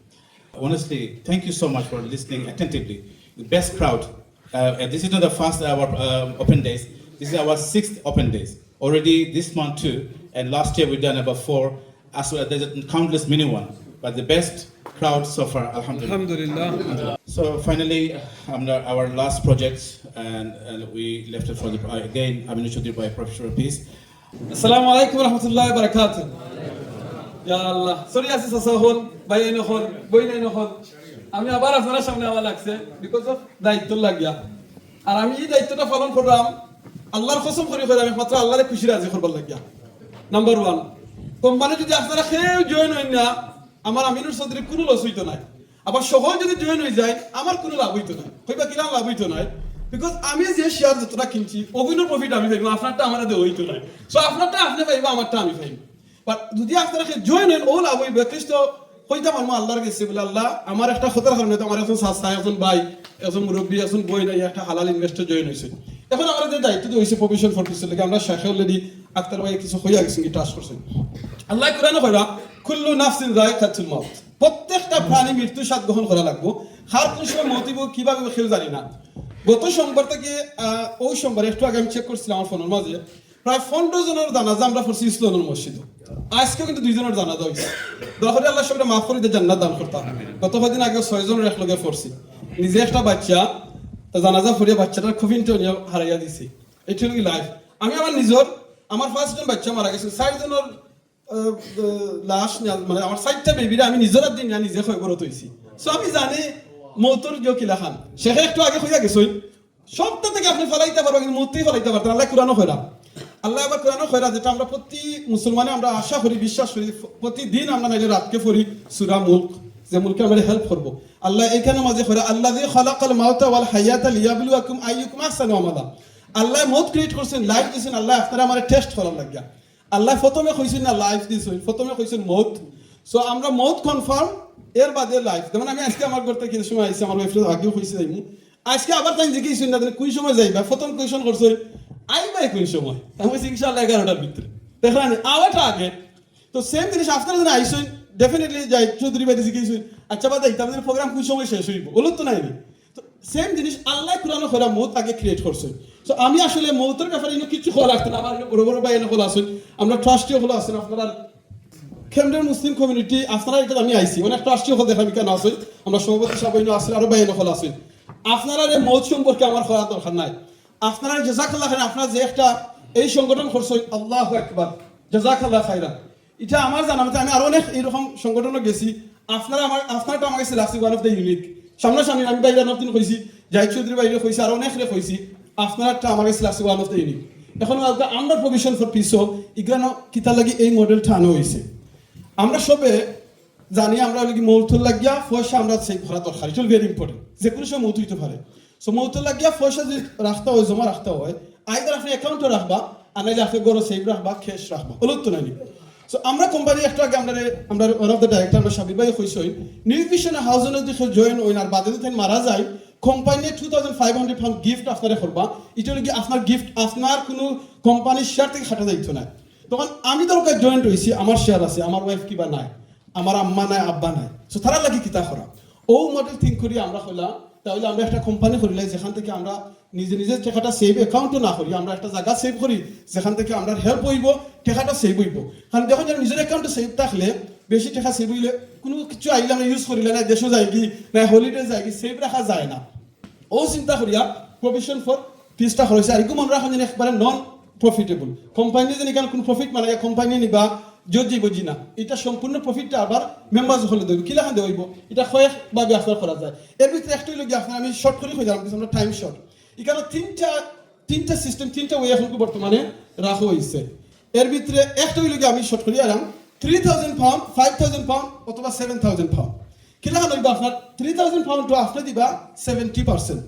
S3: Honestly, thank you so much for listening attentively. The best crowd. And this is not the first open days. This is our 6th open days. Already this month too, and last year we've done about 4. As well, there's a countless mini one, but the best crowd so far, alhamdulillah. So finally, our last project, and we left it for again, Aminu Chaudhry by Professor of Peace.
S1: Assalamu alaikum wa rahmatullahi wa barakatuh. Ya Allah. Sorry, Asis Asahol, Bayeno Hol, Boyeno Hol. আমি আবার আপনারা সামনে আওয়া লাগছে because of দায়িত্ব লাগিয়া আর আমি এই দায়িত্বটা পালন করলাম আল্লাহর কসম করে আমি মাত্র আল্লাহরে খুশি রাজি করবার লাগিয়া নাম্বার 1 কোম্পানি যদি আপনারা কেউ জয়েন হই না আমার আমিনুর চৌধুরী কোনো লস হইতো না আবার সহজ যদি জয়েন হয়ে যায় আমার কোনো লাভ হইতো না কইবা কিলাম লাভ হইতো না বিকজ আমি যে শেয়ার যতটা কিনছি অভিনয় প্রফিট আমি পাইব আপনারটা আমার দে হইতো না সো আপনারটা আপনি পাইবা আমারটা আমি পাইব বাট যদি আপনারা জয়েন হন ও লাভ হইবে খ্রিস্ট হইতা মানমু আল্লাহর কাছে বলে আল্লাহ আমার একটা খতর কারণে তো আমার একজন সাসা একজন ভাই একজন মুরব্বী একজন বই নাই একটা হালাল ইনভেস্টর জয়েন হইছে এখন আমাদের দায়িত্ব তো হইছে প্রফেশন ফর পিস লাগে আমরা শেখ অলরেডি আক্তার ভাই কিছু হইয়া গেছে কি টাস্ক করছেন আল্লাহ কোরআনে কইরা কুল্লু নাফসিন যায়কাতুল মাউত প্রত্যেকটা প্রাণী মৃত্যু স্বাদ গ্রহণ করা লাগবে হার কোন সময় মতিব কিভাবে কেউ জানি না গত সোমবার থেকে ওই সোমবার একটু আগে আমি চেক করছিলাম আমার ফোনের মাঝে প্রায় 15 জনের জানাজা আমরা পড়ছি ইসলামের মসজিদে আজকে কিন্তু 2 জনের জানাজা হইছে দোয়া করে আল্লাহ সবরে মাফ করে দিয়ে জান্নাত দান করতে গত কয়েকদিন আগে 6 জনের একলগে পড়ছি নিজে একটা বাচ্চা জানাজা পড়িয়ে বাচ্চাটার খুবিনটা নিয়ে হারাইয়া দিছি এটা কি লাইফ আমি আমার ফার্স্ট জন বাচ্চা মারা গেছে 6 জনের লাশ মানে আমার 6টা বেবিরা আমি নিজের দিন নিজে খবরত হইছি সো আমি জানি মৌতর জকিলা খান শেখ একটু আগে হইয়া গেছই সবটা থেকে আপনি ফলাইতে পারবেন কিন্তু মূর্তি ফলাইতে পারতেন আল্লাহ কোরআনও কইরা আল্লাহ আবার কোরআনও কইরা যেটা আমরা প্রতি মুসলমানে আমরা আশা করি বিশ্বাস করি প্রতিদিন আমরা নাইলে রাতকে পড়ি সূরা মুলক যে মুলকে আমাদের হেল্প করব আল্লাহ এখানে মাঝে কইরা আল্লাযী খালাকাল মাউতা ওয়াল হায়াতা লিয়াবলুয়াকুম আইয়ুকুম আহসানু আমালা আল্লাহ মউত ক্রিয়েট করছেন লাইফ দিয়েছেন আল্লাহ আপনারা আমারে টেস্ট করার লাগিয়া আল্লাহ প্রথমে কইছেন না লাইফ দিয়েছেন প্রথমে কইছেন মউত সো আমরা মউত কনফার্ম এর বাদে লাইফ যেমন আমি আজকে আমার করতে কিছু সময় আইছি আমার ওয়াইফের আগেও কইছি যাইমু আজকে আবার তাই জিজ্ঞেস না কোন সময় যাইবা প্রথম কোয়েশ্চন করছো আইবা কোন সময় আমি বলছি ইনশাআল্লাহ 11টার ভিতরে দেখলাম আওয়াটা আগে তো সেম জিনিস আপনারা যদি আইছেন ডেফিনেটলি যাই চৌধুরী ভাই জিজ্ঞেস আচ্ছা বাদ দাই তাদের প্রোগ্রাম কোন সময় শেষ হইব বলো তো নাই তো সেম জিনিস আল্লাহ কোরআনে করা মউত আগে ক্রিয়েট করছে সো আমি আসলে মউতের ব্যাপারে কিছু করা লাগতো না আমার বড় বড় ভাই এনে হলো আছেন আমরা ট্রাস্টিও হলো আছেন আপনারা খেমডের মুসলিম কমিউনিটি আপনারা এটা আমি আইছি অনেক ট্রাস্টিও হল দেখা আমি কেন আছেন আমরা সভাপতি সাহেব আছেন আরো ভাই এনে হলো আছেন আপনারা এই মউত সম্পর্কে আমার করার দরকার নাই আপনারা জাযাকাল্লাহ খাইরান আপনারা যে একটা এই সংগঠন করছেন আল্লাহু আকবার জাযাকাল্লাহ খাইরান এটা আমার জানা মতে আমি আরো অনেক এরকম সংগঠনে গেছি আপনারটা আমার কাছে লাগছে ওয়ান অফ দ্য ইউনিক সামনাসামনি আমি বাইরে নতুন কইছি জাহিদ চৌধুরী বাইরে কইছি আর অনেক রে কইছি আপনারটা আমার কাছে লাগছে ওয়ান অফ দ্য ইউনিক এখন আমরা প্রভিশন ফর পিস ইগ্রানো কিতা লাগি এই মডেলটা আনা হয়েছে আমরা সবে জানি আমরা মৌতুল লাগিয়া পয়সা আমরা সেই ভরা দরকার ইট উইল ভেরি ইম্পর্টেন্ট যে কোনো সময় মৌত হইতে পারে সো মৌতুল লাগিয়া পয়সা যদি রাখতে হয় জমা রাখতে হয় আইদার আপনি অ্যাকাউন্টে রাখবা আর নাইলে আপনি গড় সেভ রাখবা ক্যাশ রাখবা হলো তো নাই সো আমরা কোম্পানি একটু আগে আমরা ওয়ান অফ দ্য ডাইরেক্টর আমরা সাবির ভাই কইছই নিউট্রিশন হাউজের যদি জয়েন হইন আর বাদে যদি মারা যায় কোম্পানি 2500 পাউন্ড গিফট আপনারা করবা এটা কি আপনার গিফট আপনার কোনো কোম্পানির শেয়ার থেকে খাটা যাইতো না তখন আমি দরকার জয়েন্ট হইছি আমার শেয়ার আছে আমার ওয়াইফ কিবা নাই আমার আম্মা নাই আব্বা নাই সো তারা লাগি কিতা করা ও মডেল থিঙ্ক করি আমরা হইলা তাহলে আমরা একটা কোম্পানি করিলে যেখান থেকে আমরা নিজে নিজের টাকাটা সেভ অ্যাকাউন্টও না করি, আমরা একটা জায়গা সেভ করি যেখান থেকে আমরা হেল্প হইব, টাকাটা সেভ হইব। কারণ যখন নিজের অ্যাকাউন্টে সেভ থাকলে বেশি টাকা সেভ হইলে কোনো কিছু আইলে আমরা ইউজ করিলে না দেশও যায় কি না হলিডে যায় কি সেভ রাখা যায় না। ও চিন্তা করিয়া প্রভিশন ফর ফিজটা হয়েছে আর এরকম আমরা এখন একবারে নন প্রফিটেবল কোম্পানি যেন এখানে কোনো প্রফিট মানে কোম্পানি নিবা যদি বুঝি না এটা সম্পূর্ণ প্রফিটটা আবার মেম্বার হলে দেব কিলা খান দেব এটা কয়েকভাবে আপনার করা যায়। এর ভিতরে একটাই লোক আপনার আমি শর্ট করে হয়ে যাবো আমরা টাইম শর্ট। এখানে তিনটা সিস্টেম তিনটা ওয়ে এখন বর্তমানে রাখা হয়েছে। এর ভিতরে একটাই লোক আমি শর্ট করি আরাম 3,000 পাউন্ড 5,000 পাউন্ড অথবা 7,000 পাউন্ড কিলা খান হইবা আপনার 3,000 পাউন্ড তো আপনি দিবা 70%।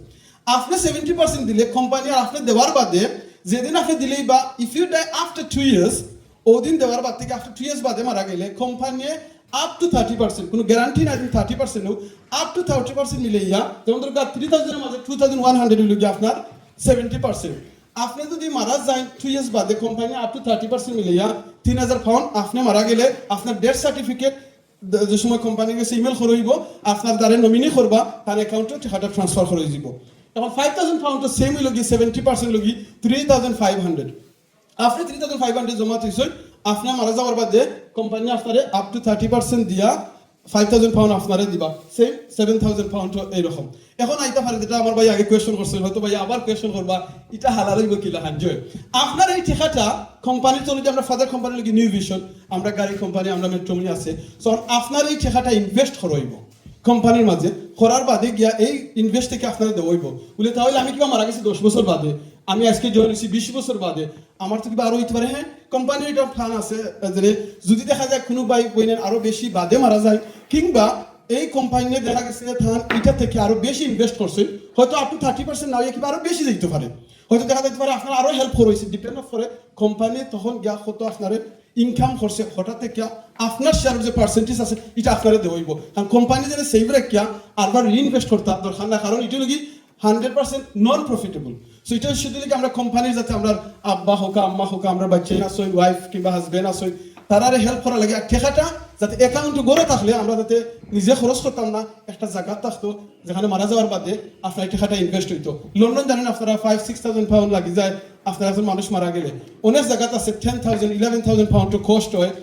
S1: আপনি 70% দিলে কোম্পানি আর আপনি দেওয়ার বাদে যেদিন আপনি দিলেই বা if you die after 2 years ওদিন দেওয়ার বাদ থেকে আফটার 2 ইয়ার্স বাদে মারা গেলে কোম্পানি আপ টু 30% কোনো গ্যারান্টি না দিন 30% হোক আপ টু 30% মিলে ইয়া যেমন দরকার 3,000 এর মাঝে 2,100 হইল কি আপনার 70%। আপনি যদি মারা যায় 2 ইয়ার্স বাদে কোম্পানি আপ টু 30% মিলে ইয়া 3,000 পাউন্ড আপনি মারা গেলে আপনার ডেথ সার্টিফিকেট যে সময় কোম্পানি গেছে ইমেল করইব আপনার দ্বারে নমিনি করবা তার অ্যাকাউন্টে টাকাটা ট্রান্সফার করে দিব। এখন 5,000 পাউন্ড তো সেম হইল কি 70% লগি 3,500 আপনি 3,500 জমা দিয়েছেন আপনি মারা যাওয়ার বাদে কোম্পানি আপনারে আপ টু 30% দিয়া 5,000 পাউন্ড আপনারে দিবা সেম 7,000 পাউন্ড এইরকম। এখন আইতা পারে যেটা আমার ভাই আগে কোয়েশ্চন করছেন হয়তো ভাই আবার কোয়েশ্চন করবা এটা হালাল হইব কিলা হানজয় আপনার এই টাকাটা কোম্পানির জন্য যে আমরা ফাদার কোম্পানি লগি নিউ ভিশন আমরা গাড়ি কোম্পানি আমরা মেট্রোমি আছে সো আপনার এই টাকাটা ইনভেস্ট করইব কোম্পানির মাঝে করার বাদে গিয়া এই ইনভেস্ট থেকে আপনারা দেওয়াইব বলে তাহলে আমি কিবা মারা গেছি 10 বছর বাদে আমি আজকে জয়েন হয়েছি 20 বছর বাদে আমার তো কিবা আরো হইতে পারে হ্যাঁ কোম্পানির এটা প্ল্যান আছে যে যদি দেখা যায় কোনো বাইক বইনের আরো বেশি বাদে মারা যায় কিংবা এই কোম্পানি দেখা গেছে থান এটা থেকে আরো বেশি ইনভেস্ট করছে হয়তো আপ টু 30% না হয়ে কিবা আরো বেশি যেতে পারে হয়তো দেখা যেতে পারে আপনার আরো হেল্প করেছে ডিপেন্ড করে কোম্পানি তখন গিয়া কত আপনার ইনকাম করছে হঠাৎ থেকে আপনার শেয়ার যে পার্সেন্টেজ আছে এটা আপনারা দেওয়াইব কারণ কোম্পানি যেন সেভ রাখিয়া আরবার রিইনভেস্ট করতে দরকার না কারণ এটা লগি 100% নন প্রফিটেবল। সো এটা শুধু কি আমরা কোম্পানির যাতে আমরা আব্বা হোক আম্মা হোক আমরা বাচ্চা আসই ওয়াইফ কিংবা হাজবেন্ড আসই তারারে হেল্প করা লাগে আর টাকাটা যাতে অ্যাকাউন্টে গড়ে থাকলে আমরা যাতে নিজে খরচ করতাম না একটা জায়গা থাকতো যেখানে মারা যাওয়ার বাদে আপনার টাকাটা ইনভেস্ট হইতো। লন্ডন জানেন আপনারা 5,000-6,000 পাউন্ড লাগি যায় আপনার একজন মানুষ মারা গেলে অনেক জায়গাতে আছে 10,000-11,000 পাউন্ড কষ্ট হয়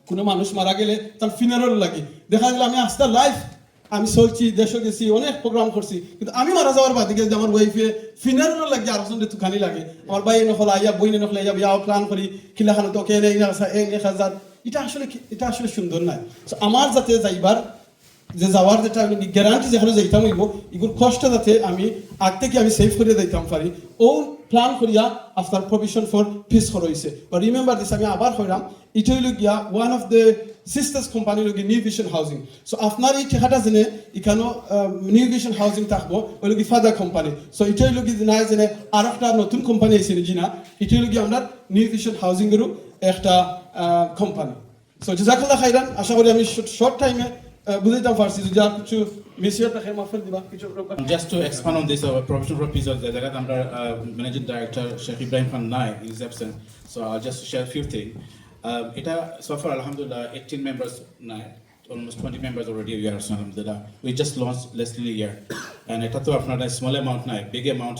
S1: কোনো মানুষ মারা গেলে তার ফিনারেল লাগে দেখা গেল আমি আস্তে লাইফ আমি চলছি দেশে গেছি অনেক প্রোগ্রাম করছি কিন্তু আমি মারা যাওয়ার বাদে গেলে আমার ওয়াইফে ফিনারেল লাগে আর সঙ্গে তুখানি লাগে আমার ভাই নকল আইয়া বই নকল আইয়া বিয়া প্ল্যান করি খিলাখানো তোকে এই 1,000 এটা আসলে সুন্দর নয়। আমার যাতে যাইবার যে যাওয়ার যেটা গ্যারান্টি যেখানে যাইতাম হইব এগুলো কষ্ট যাতে আমি আগ থেকে আমি সেভ করে যাইতাম পারি ও প্ল্যান করিয়া আফটার প্রভিশন ফর ফিস হয়েছে বা রিমেম্বার দিস আমি আবার হইলাম এটা হইল গিয়া one of the sisters company লগি নিউ ভিশন হাউজিং। সো আপনার এই টাকাটা জেনে এখানেও নিউ ভিশন হাউজিং থাকবো ওই লগি ফাদার কোম্পানি। সো এটা হইল কি না জেনে আর একটা নতুন কোম্পানি আছে জিনা এটা হইল গিয়ে আমরা নিউ ভিশন হাউজিংয়েরও একটা কোম্পানি। সো জাযাকাল্লাহ খাইরান আশা করি আমি শর্ট টাইমে বুঝাইতাম পারছি যদি আর কিছু মিসিয়া থাকে মাফেল দিবা কিছু।
S3: Just to expand on this, our professional for peace of the managing director Sheikh Ibrahim Khan Nai is absent, so I'll just share a few things. Ita so far alhamdulillah 18 members now, almost 20 members already we are alhamdulillah. We just launched less than a year, and ita to apna a small amount now, big amount,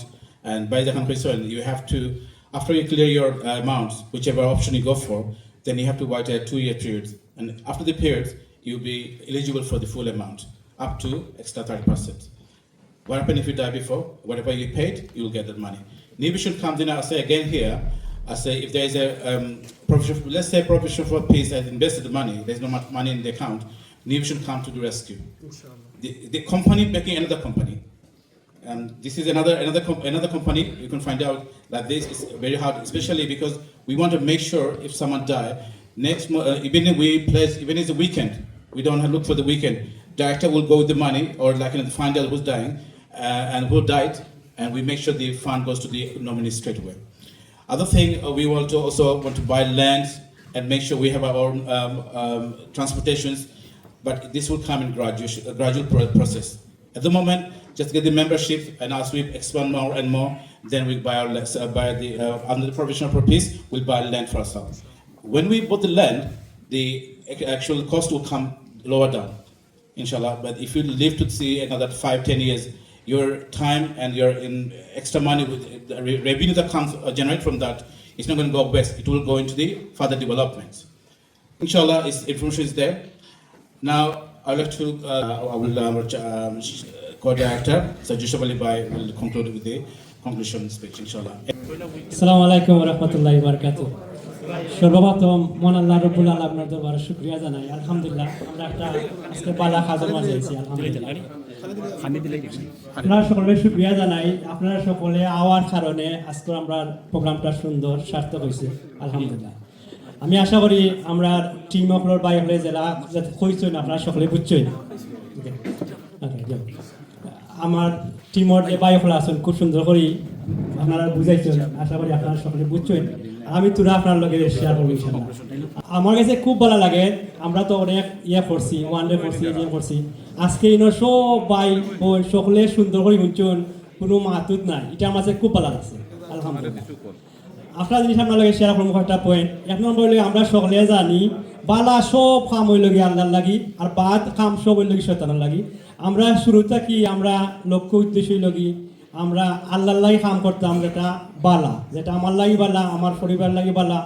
S3: and by the conclusion you have to after you clear your amounts, whichever option you go for, then you have to wait a 2-year period, and after the period you'll be eligible for the full amount up to extra 30%. What happens if you die before? Whatever you paid, you'll get that money. New vision comes in. I say again here. I say if there is a provision, let's say provision for peace has invested the money. There's not much money in the account. New vision come to the rescue. The company backing another company. This is another company. You can find out that this is very hard, especially because we want to make sure if someone die. Even if we place, even if it's a weekend, we don't look for the weekend. Director will go with the money or find out who's dying and who died, and we make sure the fund goes to the nominee straight away. Other thing, we also want to buy land and make sure we have our own transportations, but this will come in gradual process. At the moment, just get the membership, and as we expand more and more, then we buy under the provision for peace, we'll buy land for ourselves. When we bought the land, the actual cost will come lower down, inshallah. But if you live to see another 5-10 years, your time and your extra money with the revenue that comes generate from that, it's not going to go waste. It will go into the further development. Inshallah, information is there. Now, I would like to, co-director, Sir Joshua Ali Bhai will conclude with the conclusion speech, inshallah.
S8: আসসালামু আলাইকুম ওয়া রাহমাতুল্লাহি ওয়া বারাকাতুহু। সর্বপ্রথম মহান আল্লাহ রাব্বুল আলামিন আপনার দরবারে শুকরিয়া জানাই। আলহামদুলিল্লাহ আমরা একটা আজকে বালা খাজর মাঝে আছি আলহামদুলিল্লাহ। আপনারা সকলে শুকরিয়া জানাই, আপনারা সকলে আওয়ার কারণে আজকে আমরা প্রোগ্রামটা সুন্দর সার্থক হয়েছে আলহামদুলিল্লাহ। আমি আশা করি আমরা টিম অফলোর বাই হলে জেলা যাতে কইছেন আপনারা সকলে বুঝছেন। আমার টিমর যে বাই হল আছেন খুব সুন্দর করে আপনারা বুঝাইছেন, আশা করি আপনারা সকলে বুঝছেন। আমি তোরা আপনার লগে শেয়ার করবো ইনশাআল্লাহ। আমার কাছে খুব ভালো লাগে, আমরা তো অনেক করছি, ওয়ান ডে করছি, করছি, আজকে সব বাই বোন সকলে সুন্দর করে বুঝছেন, কোনো মাতুত নাই, এটা আমার কাছে খুব ভালো লাগছে আলহামদুলিল্লাহ। আপনার জিনিস আপনার লগে শেয়ার করবো একটা পয়েন্ট। এক নম্বর হইলে আমরা সকলে জানি বালা সব কাম হইল গিয়ে আল্লাহর লাগি, আর বাদ কাম সব হইল গিয়ে শয়তানের লাগি। আমরা শুরুতে কি আমরা লক্ষ্য উদ্দেশ্য হইল গিয়ে আমরা আল্লাহর লাগি কাম করতাম, যেটা বালা, যেটা আমার লাগি বালা, আমার পরিবার লাগি বালা,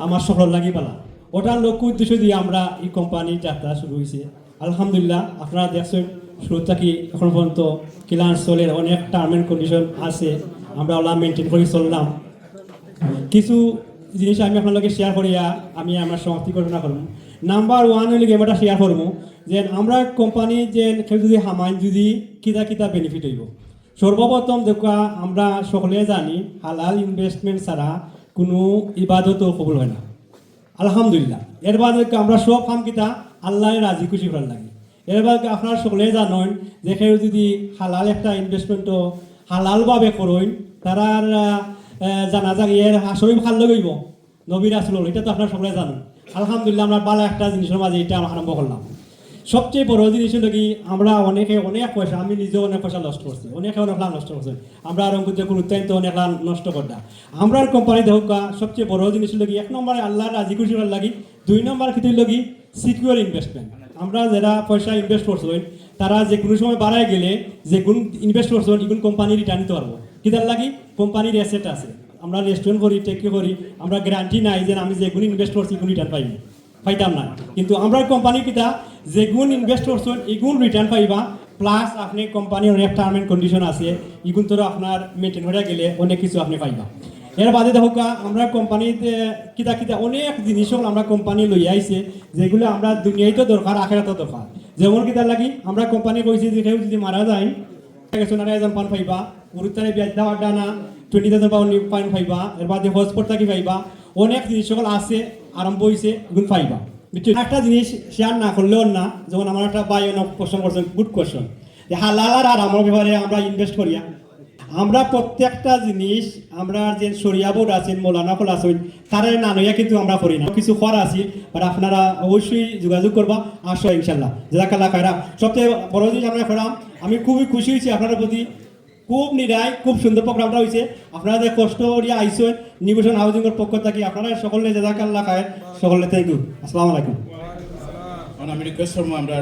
S8: আমার সকল লাগি বালা, ওটার লক্ষ্য উদ্দেশ্য দিয়ে আমরা এই কোম্পানির যাত্রা শুরু হয়েছে আলহামদুলিল্লাহ। আপনারা দেখছেন শুরু থেকে এখন পর্যন্ত ক্লায়েন্ট চলের অনেক টার্ম অ্যান্ড কন্ডিশন আছে, আমরা ওলা মেনটেন করে চললাম। কিছু জিনিস আমি আপনাদেরকে শেয়ার করিয়া আমি আমার সমাপ্তি ঘোষণা করব। নাম্বার ওয়ান হইলে গেমটা শেয়ার করবো যে আমরা কোম্পানি যে কেউ যদি হামাইন যদি কিতা কিতা বেনিফিট হইব। সর্বপ্রথম দেখা আমরা সকলে জানি হালাল ইনভেস্টমেন্ট ছাড়া কোনো ইবাদতও কবুল হয় না আলহামদুলিল্লাহ। এর বাদে আমরা সব কাম কিতা আল্লাহ রাজি খুশি করার লাগে। এর বাদে আপনারা সকলে জানেন যে কেউ যদি হালাল একটা ইনভেস্টমেন্টও হালালভাবে করেন তারা জানাজা এর শরীর ভাল লইব নবীর আসল, এটা তো আপনারা সকলে জানেন আলহামদুলিল্লাহ। আমরা ভালো একটা জিনিসের মাঝে এটা আরম্ভ করলাম। সবচেয়ে বড় জিনিস হলো কি আমরা অনেক পয়সা, আমি নিজেও অনেক পয়সা নষ্ট করছি, অনেক লাভ নষ্ট করছি, আমরা আর গুরুত্বায়িত অনেক লাভ নষ্ট করতাম। আমরা কোম্পানি দেখুক সবচেয়ে বড় জিনিস হলো কি এক নম্বরে আল্লাহ রাজি খুশি করার লাগি, দুই নম্বর কিন্তু হলো কি সিকিউর ইনভেস্টমেন্ট। আমরা যারা পয়সা ইনভেস্ট করছেন তারা যে কোনো সময় বাড়ায় গেলে যে কোন ইনভেস্ট করছেন এগুলো কোম্পানি রিটার্ন দিতে পারবো। কিতার লাগি কোম্পানির অ্যাসেট আছে, আমরা রেস্টুরেন্ট করি, টেক করি, আমরা গ্যারান্টি নাই যে আমি যেগুলো ইনভেস্ট করছি এগুলো রিটার্ন পাইতাম না। কিন্তু আমরা কোম্পানি কিতা যেগুলো ইনভেস্ট করছেন এগুলো রিটার্ন পাইবা, প্লাস আপনি কোম্পানির অনেক টার্ম অ্যান্ড কন্ডিশন আছে, এগুলো তো আপনার মেনটেন হয়ে গেলে অনেক কিছু আপনি পাইবা। এর বাদে দেখুক আমরা কোম্পানিতে কিতা কিতা অনেক জিনিস আমরা কোম্পানি লই আইছে যেগুলো আমরা দুনিয়ায় তো দরকার, আখেরাতেও দরকার। যেমন কিতার লাগি আমরা কোম্পানি কইছি যে কেউ যদি মারা যায় পান পাইবা, গুরুত্বারে বিয়াজ দেওয়ার ডানা 20,000 পাউন্ড পাইবা, এর বাদে হজপট থাকি পাইবা, অনেক জিনিস সকল আছে আরম্ভ হয়েছে এগুলো পাইবা। একটা জিনিস শেয়ার না করলেও না, যেমন আমার একটা বাই অনেক কোশ্চেন করছেন, গুড কোশ্চেন, যে হালাল আর আমার ব্যাপারে আমরা ইনভেস্ট করিয়া আমরা প্রত্যেকটা জিনিস আমরা যে শরিয়া বোর্ড আছেন মৌলানা ফল আছেন তারা না নইয়া কিন্তু আমরা করি না, কিছু করা আছে, বাট আপনারা অবশ্যই যোগাযোগ করবা, আসো ইনশাল্লাহ। জাযাকাল্লাহ খায়রা। সবচেয়ে বড় জিনিস আমরা করলাম, আমি খুবই খুশি হয়েছি আপনার প্রতি, খুব নিরায় খুব সুন্দর প্রোগ্রামটা হয়েছে। আপনারা যে কষ্ট করিয়া আইসেন নিবেশন হাউজিংয়ের পক্ষ থেকে আপনারা সকলে জাযাকাল্লাহ খায়ের, সকলে থ্যাংক ইউ। আসসালামু আলাইকুম।
S3: আমি রিকোয়েস্ট করবো আমরা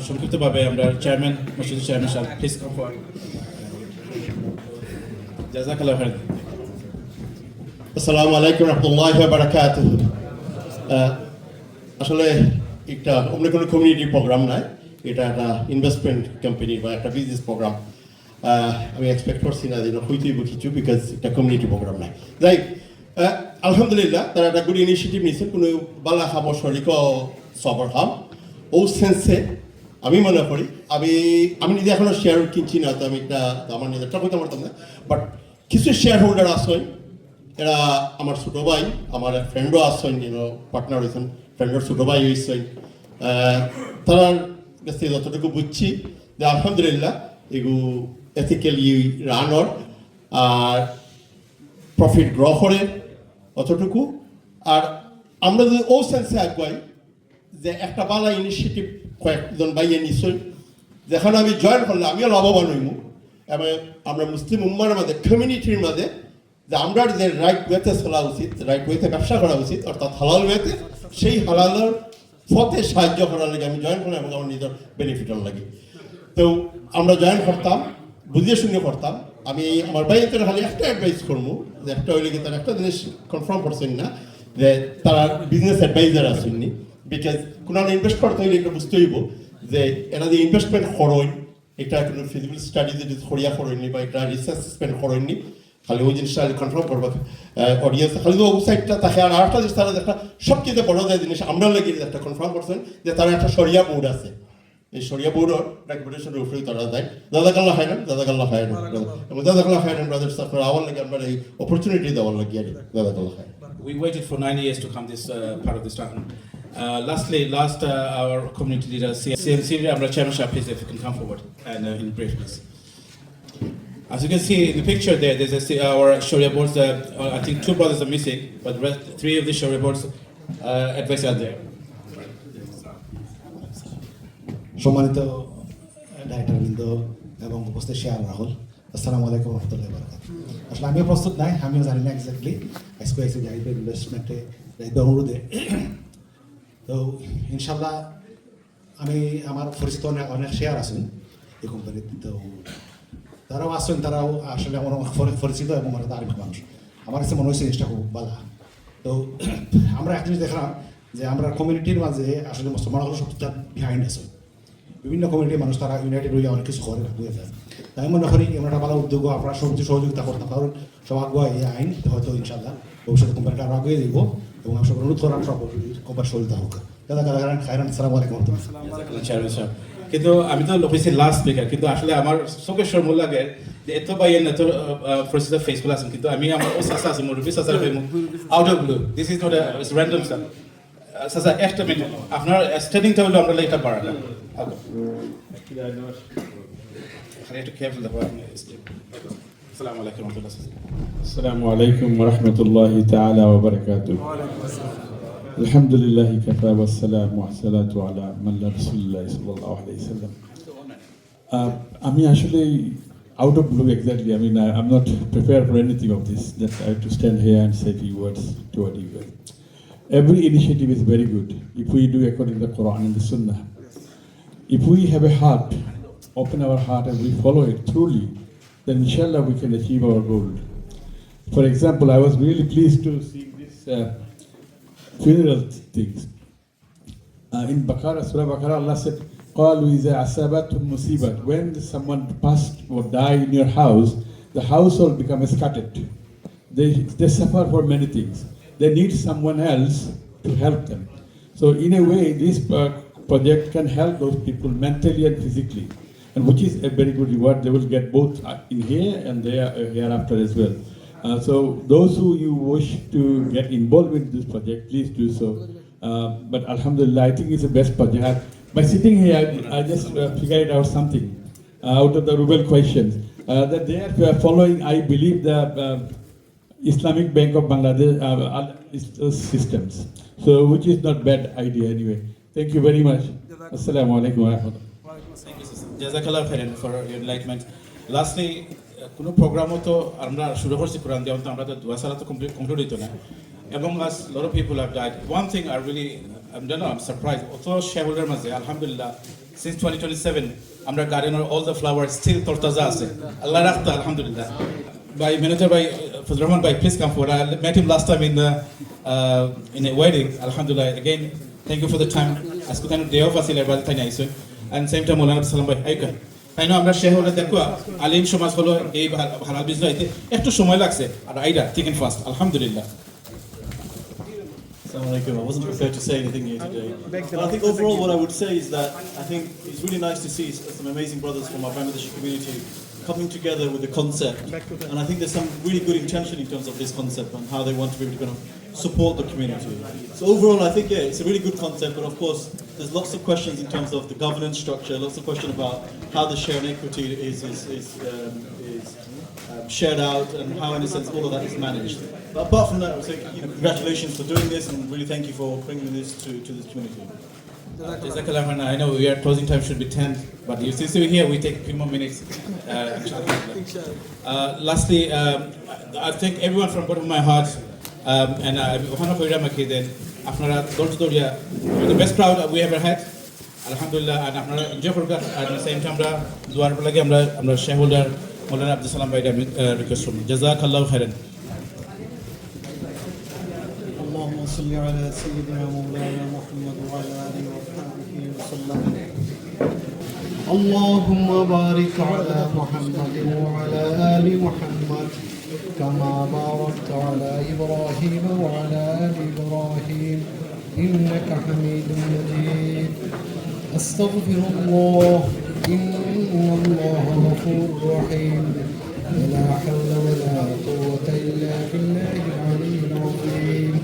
S3: সংক্ষিপ্তভাবে আমরা চেয়ারম্যান, মসজিদের চেয়ারম্যান সাহেব প্লিজ কাম ফরওয়ার্ড। জাযাকাল্লাহু খাইরান।
S6: আসসালামু আলাইকুম রাহমাতুল্লাহি ওয়া বারাকাতুহু। আসলে একটা অন্য কোনো কমিউনিটি প্রোগ্রাম নাই, এটা একটা ইনভেস্টমেন্ট কোম্পানি বা একটা বিজনেস প্রোগ্রাম। আমি এক্সপেক্ট করছি না যে হইতেইব কিছু, বিকজ এটা কমিউনিটি প্রোগ্রাম নাই। যাই আলহামদুলিল্লাহ তারা একটা গুড ইনিশিয়েটিভ নিয়েছেন, কোনো বালা খাম শরিক সবর হাম ও সেন্সে আমি মনে করি, আমি নিজে এখনো শেয়ার কিনছি না, তো আমি একটা আমার নিজেরটা করতে পারতাম না, বাট কিছু শেয়ার হোল্ডার আসছেন, এরা আমার ছোটো ভাই, আমার ফ্রেন্ডও আসছেন, পার্টনার হয়েছেন, ফ্রেন্ডের ছোটো ভাই হয়েছেন, তার কাছে যতটুকু বুঝছি যে আলহামদুলিল্লাহ এগুলো এথিক্যালি রানর আর প্রফিট গ্র করে অতটুকু। আর আমরা যদি ও সেন্সে আগুয়াই যে একটা বালা ইনিশিয়েটিভ কয়েকজন ভাইয়ে নিশ্চয়, যেখানে আমি জয়েন করলে আমিও লাভবান হইব, এবং আমরা মুসলিম উম্মার মাঝে কমিউনিটির মাঝে যে আমরা যে রাইট ওয়েতে চলা উচিত, রাইট ওয়েতে ব্যবসা করা উচিত, অর্থাৎ হালাল ওয়েতে, সেই হালালের পথে সাহায্য করার লাগে আমি জয়েন করলাম এবং আমার নিজের বেনিফিটের লাগে। তো আমরা জয়েন করতাম, বুঝিয়ে শুনে করতাম আমি আমার ভাইয়ের খালি একটা অ্যাডভাইস করবো যে একটা হইলে কি তারা একটা জিনিস কনফার্ম করছেন না যে তারা বিজনেস অ্যাডভাইজার আসেননি বিকজ কোনো ইনভেস্ট করতে হইলে এটা বুঝতে হইব যে এরা যে ইনভেস্টমেন্ট করেন এটা কোনো ফিজিক্যাল স্টাডি যদি খরিয়া করেননি বা এটা রিসার্চ স্পেন্ড করেননি খালি ওই জিনিসটা কনফার্ম করবো অডিয়েন্স খালি তো ওয়েবসাইটটা থাকে আর আরেকটা জিনিস তারা একটা সবচেয়ে বড় যে জিনিস আমরা লাগে একটা কনফার্ম করছেন যে তারা একটা শরিয়া বোর্ড আছে এই শরিয়া বোর্ডের রেকমেন্ডেশনের উপরেই তারা দেয় জাযাকাল্লাহু খাইরান এবং জাযাকাল্লাহু খাইরান ব্রাদার্স আপনারা আমার লাগে আমরা এই অপরচুনিটি দেওয়ার লাগে জাযাকাল্লাহু খাইরান
S3: We waited for 9 years to come this part of this tournament. Last our community leader, CMC, Amra Chairmanship, please if you can come forward and in brief, please. As you can see in the picture there, there's our Sharia boards. I think 2 brothers are missing, but the rest, 3 of the Sharia boards advice are there.
S9: সম্মানিত ডাইরেক্টরবৃন্দ এবং উপস্থিত share Rahul, আসসালামু আলাইকুম রহমতুল্লাহ বারাকাতুহু। আসলে আমিও প্রস্তুত নাই, আমিও জানি না এক্স্যাক্টলি আজকে এসে যাইবে ইনভেস্টমেন্টে যাইবে অনুরোধে। তো ইনশাল্লাহ আমি আমার পরিচিত অনেক শেয়ার আছেন এই কোম্পানিতে, তো তারাও আসছেন, তারাও আসলে আমার অনেক পরিচিত এবং আমার তারিখ মানুষ। আমার কাছে মনে হয়েছে জিনিসটা খুব ভালো। তো আমরা এক জিনিস দেখলাম যে আমরা কমিউনিটির মাঝে আসলে মুসলমান হলো সবটা বিহাইন্ড আছে। বিভিন্ন কমিউনিটির মানুষ তারা ইউনাইটেড হয়ে অনেক কিছু করে বুঝে ফেলে। তাই মনে করি এমন একটা ভালো উদ্যোগ আপনারা সবচেয়ে সহযোগিতা করতাম, কারণ সব আগুয়া এই আইন হয়তো ইনশাল্লাহ ভবিষ্যতে কোম্পানিটা আরও আগুয়ে দিব এবং আমি সব অনুরোধ করার সব কোম্পানির সহযোগিতা হোক। খায়রান, আসসালামু আলাইকুম রহমতুল্লাহ।
S3: কিন্তু আমি তো অফিসে লাস্ট স্পিকার, কিন্তু আসলে আমার চোখের সরমূল লাগে যে এত বাইয়ের এত পরিচিত ফেসগুলো আছেন, কিন্তু আমি আমার ও চাচা আছে মুরব্বী চাচার হয়ে out of blue, this is not random sir. চাচা একটা মিনিট আপনার স্টার্টিংটা হলো আমরা এটা বাড়ালাম একটু কেয়ারফুল দেখো আপনি। আসসালামু আলাইকুম রহমতুল্লাহ।
S10: السلام عليكم ورحمة الله تعالى وبركاته. الحمد لله كفى والسلام والصلاة على من لا رسول الله صلى الله عليه وسلم. আমি আসলে out of blue exactly. I mean, I'm not prepared for anything of this. That I have to stand here and say a few words toward you. Every initiative is very good if we do according to the Quran and the Sunnah. If we have a heart, open our heart and we follow it truly, then inshallah we can achieve our goal. For example, I was really pleased to see this funeral things. In Baqarah, Surah Baqarah, Allah said, قَالُوا إِذَا أَصَابَتْهُمْ مُصِيبَةٌ. When someone passed or died in your house, the household becomes scattered. They suffer for many things. They need someone else to help them. So in a way, this project can help those people mentally and physically, and which is a very good reward. They will get both in here and there hereafter as well. So those who you wish to get involved with this project, please do so. But Alhamdulillah, I think it's the best project. By sitting here, I just figured out something out of the Rubel questions that they are following, I believe, the Islamic Bank of Bangladesh systems. So which is not bad idea anyway. Thank you very much. Assalamu alaikum wa rahmatullah.
S3: Thank you, sister. Jazakallah khairan for your enlightenment. Lastly, কোনো প্রোগ্রামও তো আমরা শুরু করছি কোরআন দিয়ে, আমরা তো দোয়া ছাড়া তো কমপ্লিট হইতো না। এবং as a lot of people have died. One thing I really, I'm surprised. অত shareholder মাঝে, alhamdulillah, since 2027, আমরা gardener all the flowers still তরতাজা আছে। আল্লাহ রাখতা, alhamdulillah. By Manager, by Fazl Rahman, by please come forward. I met him last time in a wedding. Alhamdulillah. Again, thank you for the time. As we kind of day off, I say, brother, thank you. And same time, Maulana Salam bhai. Ayuka. I know আমরা shareholder দেখো আলিম সমাজ হলো এই হালাল business হইতে একটু সময় লাগছে আর আইডা ঠিক এন্ড ফাস্ট আলহামদুলিল্লাহ।
S11: Assalamu alaikum. I wasn't prepared to say anything here today. But I think overall what I would say is that I think it's really nice to see some amazing brothers from our Bangladeshi community coming together with the concept. And I think there's some really good intention in terms of this concept and how they want to be able to kind of support the community. So overall, I think, yeah, it's a really good concept, but of course, there's lots of questions in terms of the governance structure, lots of questions about how the share and equity is shared out and how, in a sense, all of that is managed. But apart from that, I would say, congratulations for doing this and really thank you for bringing this to this community.
S3: Jazakallah khairan. I know our closing time should be 10, but since we're here, we take a few more minutes. Lastly, I thank everyone from the bottom of my heart, and Ohana Koira Makiden, Afnara Doltoria, the best crowd we ever had. আলহামদুলিল্লাহ আর আপনারা enjoy করবেন আর same time আমরা দোয়ার লাগে আমরা share holder মৌলানা আব্দুল সালাম ভাইকে আমি request করব জাযাকাল্লাহু খাইরান
S7: اللهم صل على سيدنا مولانا محمد وعلى آله وصحبه وسلم. اللهم بارك على محمد وعلى آل محمد كما باركت على إبراهيم وعلى آل إبراهيم إنك حميد مجيد. أستغفر الله إن الله غفور رحيم. ولا حول ولا قوة إلا بالله العلي العظيم.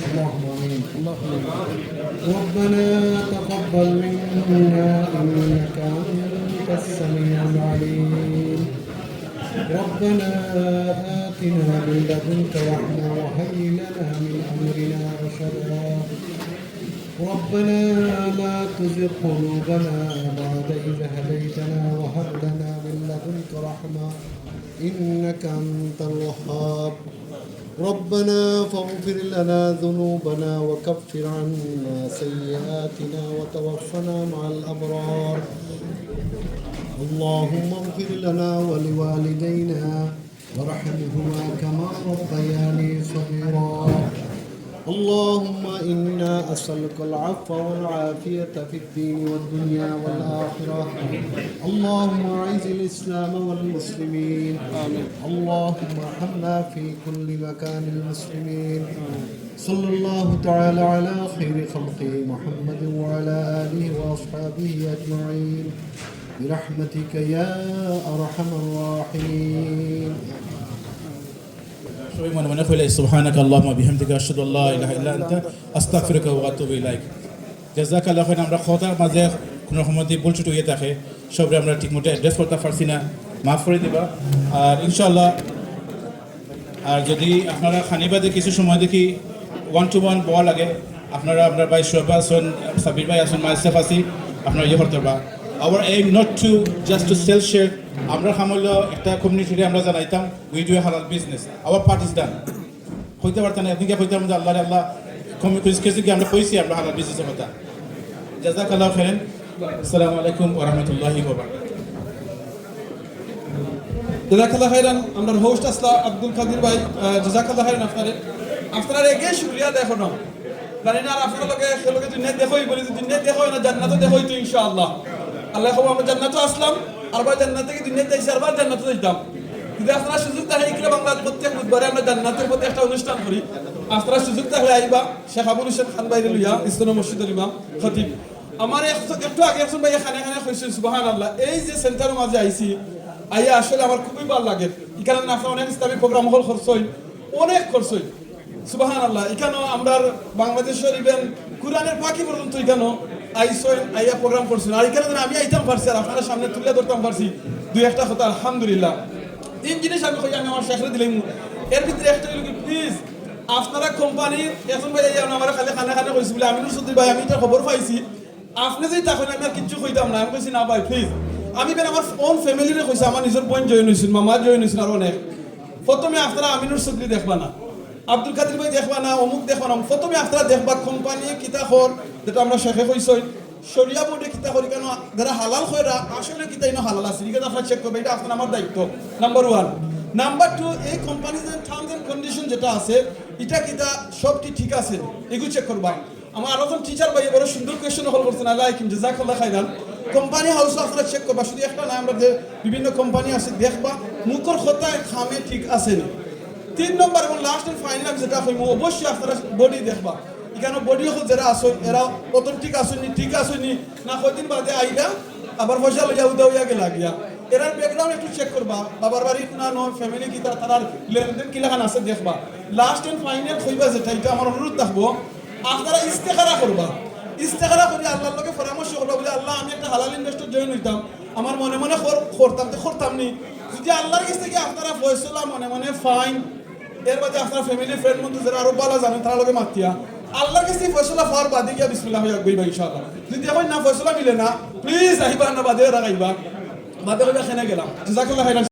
S7: اللهم آمين. اللهم آمين. ربنا تقبل منا إنك أنت السميع العليم. ربنا آتنا من لدنك رحمة وهيئ لنا من أمرنا رشدا. ربنا لا تزغ قلوبنا بعد إذ هديتنا وهب لنا من لدنك رحمة إنك أنت الوهاب. ربنا فاغفر لنا ذنوبنا وكفر عنا سيئاتنا وتوفنا مع الأبرار. اللهم اغفر لنا ولوالدينا وارحمهما كما ربياني صغيرا. اللهم إنا أسألك العفو والعافية في الدين والدنيا والآخرة. اللهم أعز الإسلام والمسلمين. اللهم ارحمنا في كل مكان المسلمين. صلى الله تعالى على خير خلقه محمد وعلى آله وأصحابه أجمعين برحمتك يا أرحم الراحمين.
S3: সবাই মনে মনে কইলে সুবহানাকা আল্লাহুম্মা বিহামদিকা আশহাদু আল্লা ইলাহা ইল্লা আনতা আস্তাগফিরুকা ওয়া আতুবু ইলাইক। জাযাকাল্লাহু খাইরান। আমরা কথার মাঝে কোনো সময় ভুল ত্রুটি হয়ে থাকে সবরে আমরা ঠিকমতো অ্যাড্রেস করতে পারছি না, মাফ করে দিবা। আর ইনশাআল্লাহ আর যদি আপনারা খানিবাদে কিছু সময় দেখি 1-to-1 বল লাগে আপনারা আপনার ভাই শোভা আসুন, সাবির ভাই আসুন, মাইসেফ আসি আপনারা ইয়ে করতে পারবা। Our aim not to just to sell share. আমরা সামল একটা কমিউনিটিতে আমরা জানাইতাম উই ডু এ হালাল business, our part is done. হইতে পারতেন আপনি কি হইতে আমাদের আল্লাহ আল্লাহ কিছু কি আমরা কইছি আমরা হালাল বিজনেসের কথা। জাযাকাল্লাহু খাইরান। আসসালামু আলাইকুম ওয়া রাহমাতুল্লাহি ওয়া বারাকাতুহু।
S1: জাযাকাল্লাহু খাইরান। আমরা হোস্ট আসলা আব্দুল কাদির ভাই, জাযাকাল্লাহু খাইরান। আপনারা এগে শুকরিয়া দেখো না জানি না আর আপনারা লোকে দুনিয়া দেখোই বলি দুনিয়া দেখোই না জান্নাতও দেখোই তো ইনশাআল্লাহ। আল্লাহ খবর আমরা জান্নাতে আসলাম আরবার জান্নাত থেকে দুনিয়াতে এসে আরবার জান্নাতে যাইতাম। যদি আপনারা সুযোগ থাকে এগুলো বাংলা প্রত্যেক বুধবারে আমরা জান্নাতের প্রতি একটা অনুষ্ঠান করি। আপনারা সুযোগ থাকলে আইবা। শেখ আবুল হোসেন খান বাইরে লইয়া ইসলাম মসজিদের ইমাম খতিব আমার একটু আগে একজন ভাইয়া খানে খানে কইছে সুবহানাল্লাহ। এই যে সেন্টারের মাঝে আইছি আইয়া আসলে আমার খুবই ভালো লাগে। এখানে আপনারা অনেক ইসলামী প্রোগ্রাম হল খরচই অনেক খরচই সুবহানাল্লাহ। এখানেও আমরা বাংলাদেশের ইভেন কুরআনের পাখি পর্যন্ত এখানেও আইসইন আইয়া প্রোগ্রাম করছেন। আর এখানে আমি আইতাম পারছি আর আপনারা সামনে তুলে ধরতাম পারছি দুই একটা কথা আলহামদুলিল্লাহ। তিন জিনিস আমি কই আমি আমার শেখরে দিলাম। এর ভিতরে একটা হলো কি প্লিজ আপনারা কোম্পানির এখন ভাই আমার খালি খানা খানা কইছি বলে আমিনুর চৌধুরী ভাই আমি এটা খবর পাইছি আপনি যে তখন আমি আর কিচ্ছু কইতাম না। আমি কইছি না ভাই প্লিজ আমি বেন আমার ওন ফ্যামিলিরে কইছি আমার নিজের বোন জয়েন হইছিল, মামা জয়েন হইছিল আর অনেক। প্রথমে আপনারা আমিনুর চৌধুরী দেখবা না, আব্দুল কাদির ভাই দেখবা না, অমুক দেখবা না। প্রথমে আপনারা দেখবা কোম্পানি কিতা খর যেটা আমরা শেখে কইছই শরিয়া বোর্ডে কিতা করি কেন যারা হালাল খয়রা আসলে কিতা ইনো হালাল আছে এটা আপনারা চেক করবে। এটা আপনার আমার দায়িত্ব নাম্বার 1। নাম্বার 2 এই companies and terms and condition যেটা আছে এটা কিতা সব কি ঠিক আছে এগুলো চেক করবা। আমার আরো একজন টিচার ভাই বড় সুন্দর কোয়েশ্চন হল করছেন আলাইকুম জাযাকাল্লাহু খাইরান। কোম্পানি হাউস আপনারা চেক করবা, শুধু একটা না আমরা যে বিভিন্ন কোম্পানি আছে দেখবা মুখর কথায় খামে ঠিক আছে না। 3 নম্বর এবং লাস্ট এন্ড ফাইনাল যেটা কইমু অবশ্যই আপনারা বডি দেখবা। এখানে বডি হল যারা আসেন এরা প্রথম ঠিক আসেনি ঠিক আসেনি না কয়দিন বাদে আইলা আবার পয়সা লইয়া উদাউয়া গেলা গিয়া এরার ব্যাকগ্রাউন্ড একটু চেক করবা। বাবার বাড়ি না নো ফ্যামিলি কি তার লেনদেন কিলাখান আছে দেখবা। লাস্ট এন্ড ফাইনাল কইবা যেটা এটা আমার অনুরোধ থাকবো আপনারা ইস্তেখারা করবা। ইস্তেখারা করে আল্লাহর লগে পরামর্শ করবা বলে আল্লাহ আমি একটা হালাল ইনভেস্টর জয়েন হইতাম আমার মনে মনে করতাম নি যদি আল্লাহর কাছ থেকে আপনারা ফয়সালা মনে মনে ফাইন এর বাদে আপনার ফ্যামিলি ফ্রেন্ড বন্ধু যারা আরো ভালো জানেন তারা লগে মাতিয়া আল্লাহর কাছে ফয়সালা ফার বাদে গিয়া বিসমিল্লাহ হইয়া গইবা ইনশাআল্লাহ। যদি এখন না ফয়সালা মিলে না প্লিজ আইবা না বাদে রাখাইবা বাদে হইবা খেনে গেলাম। জাযাকাল্লাহু খাইরান।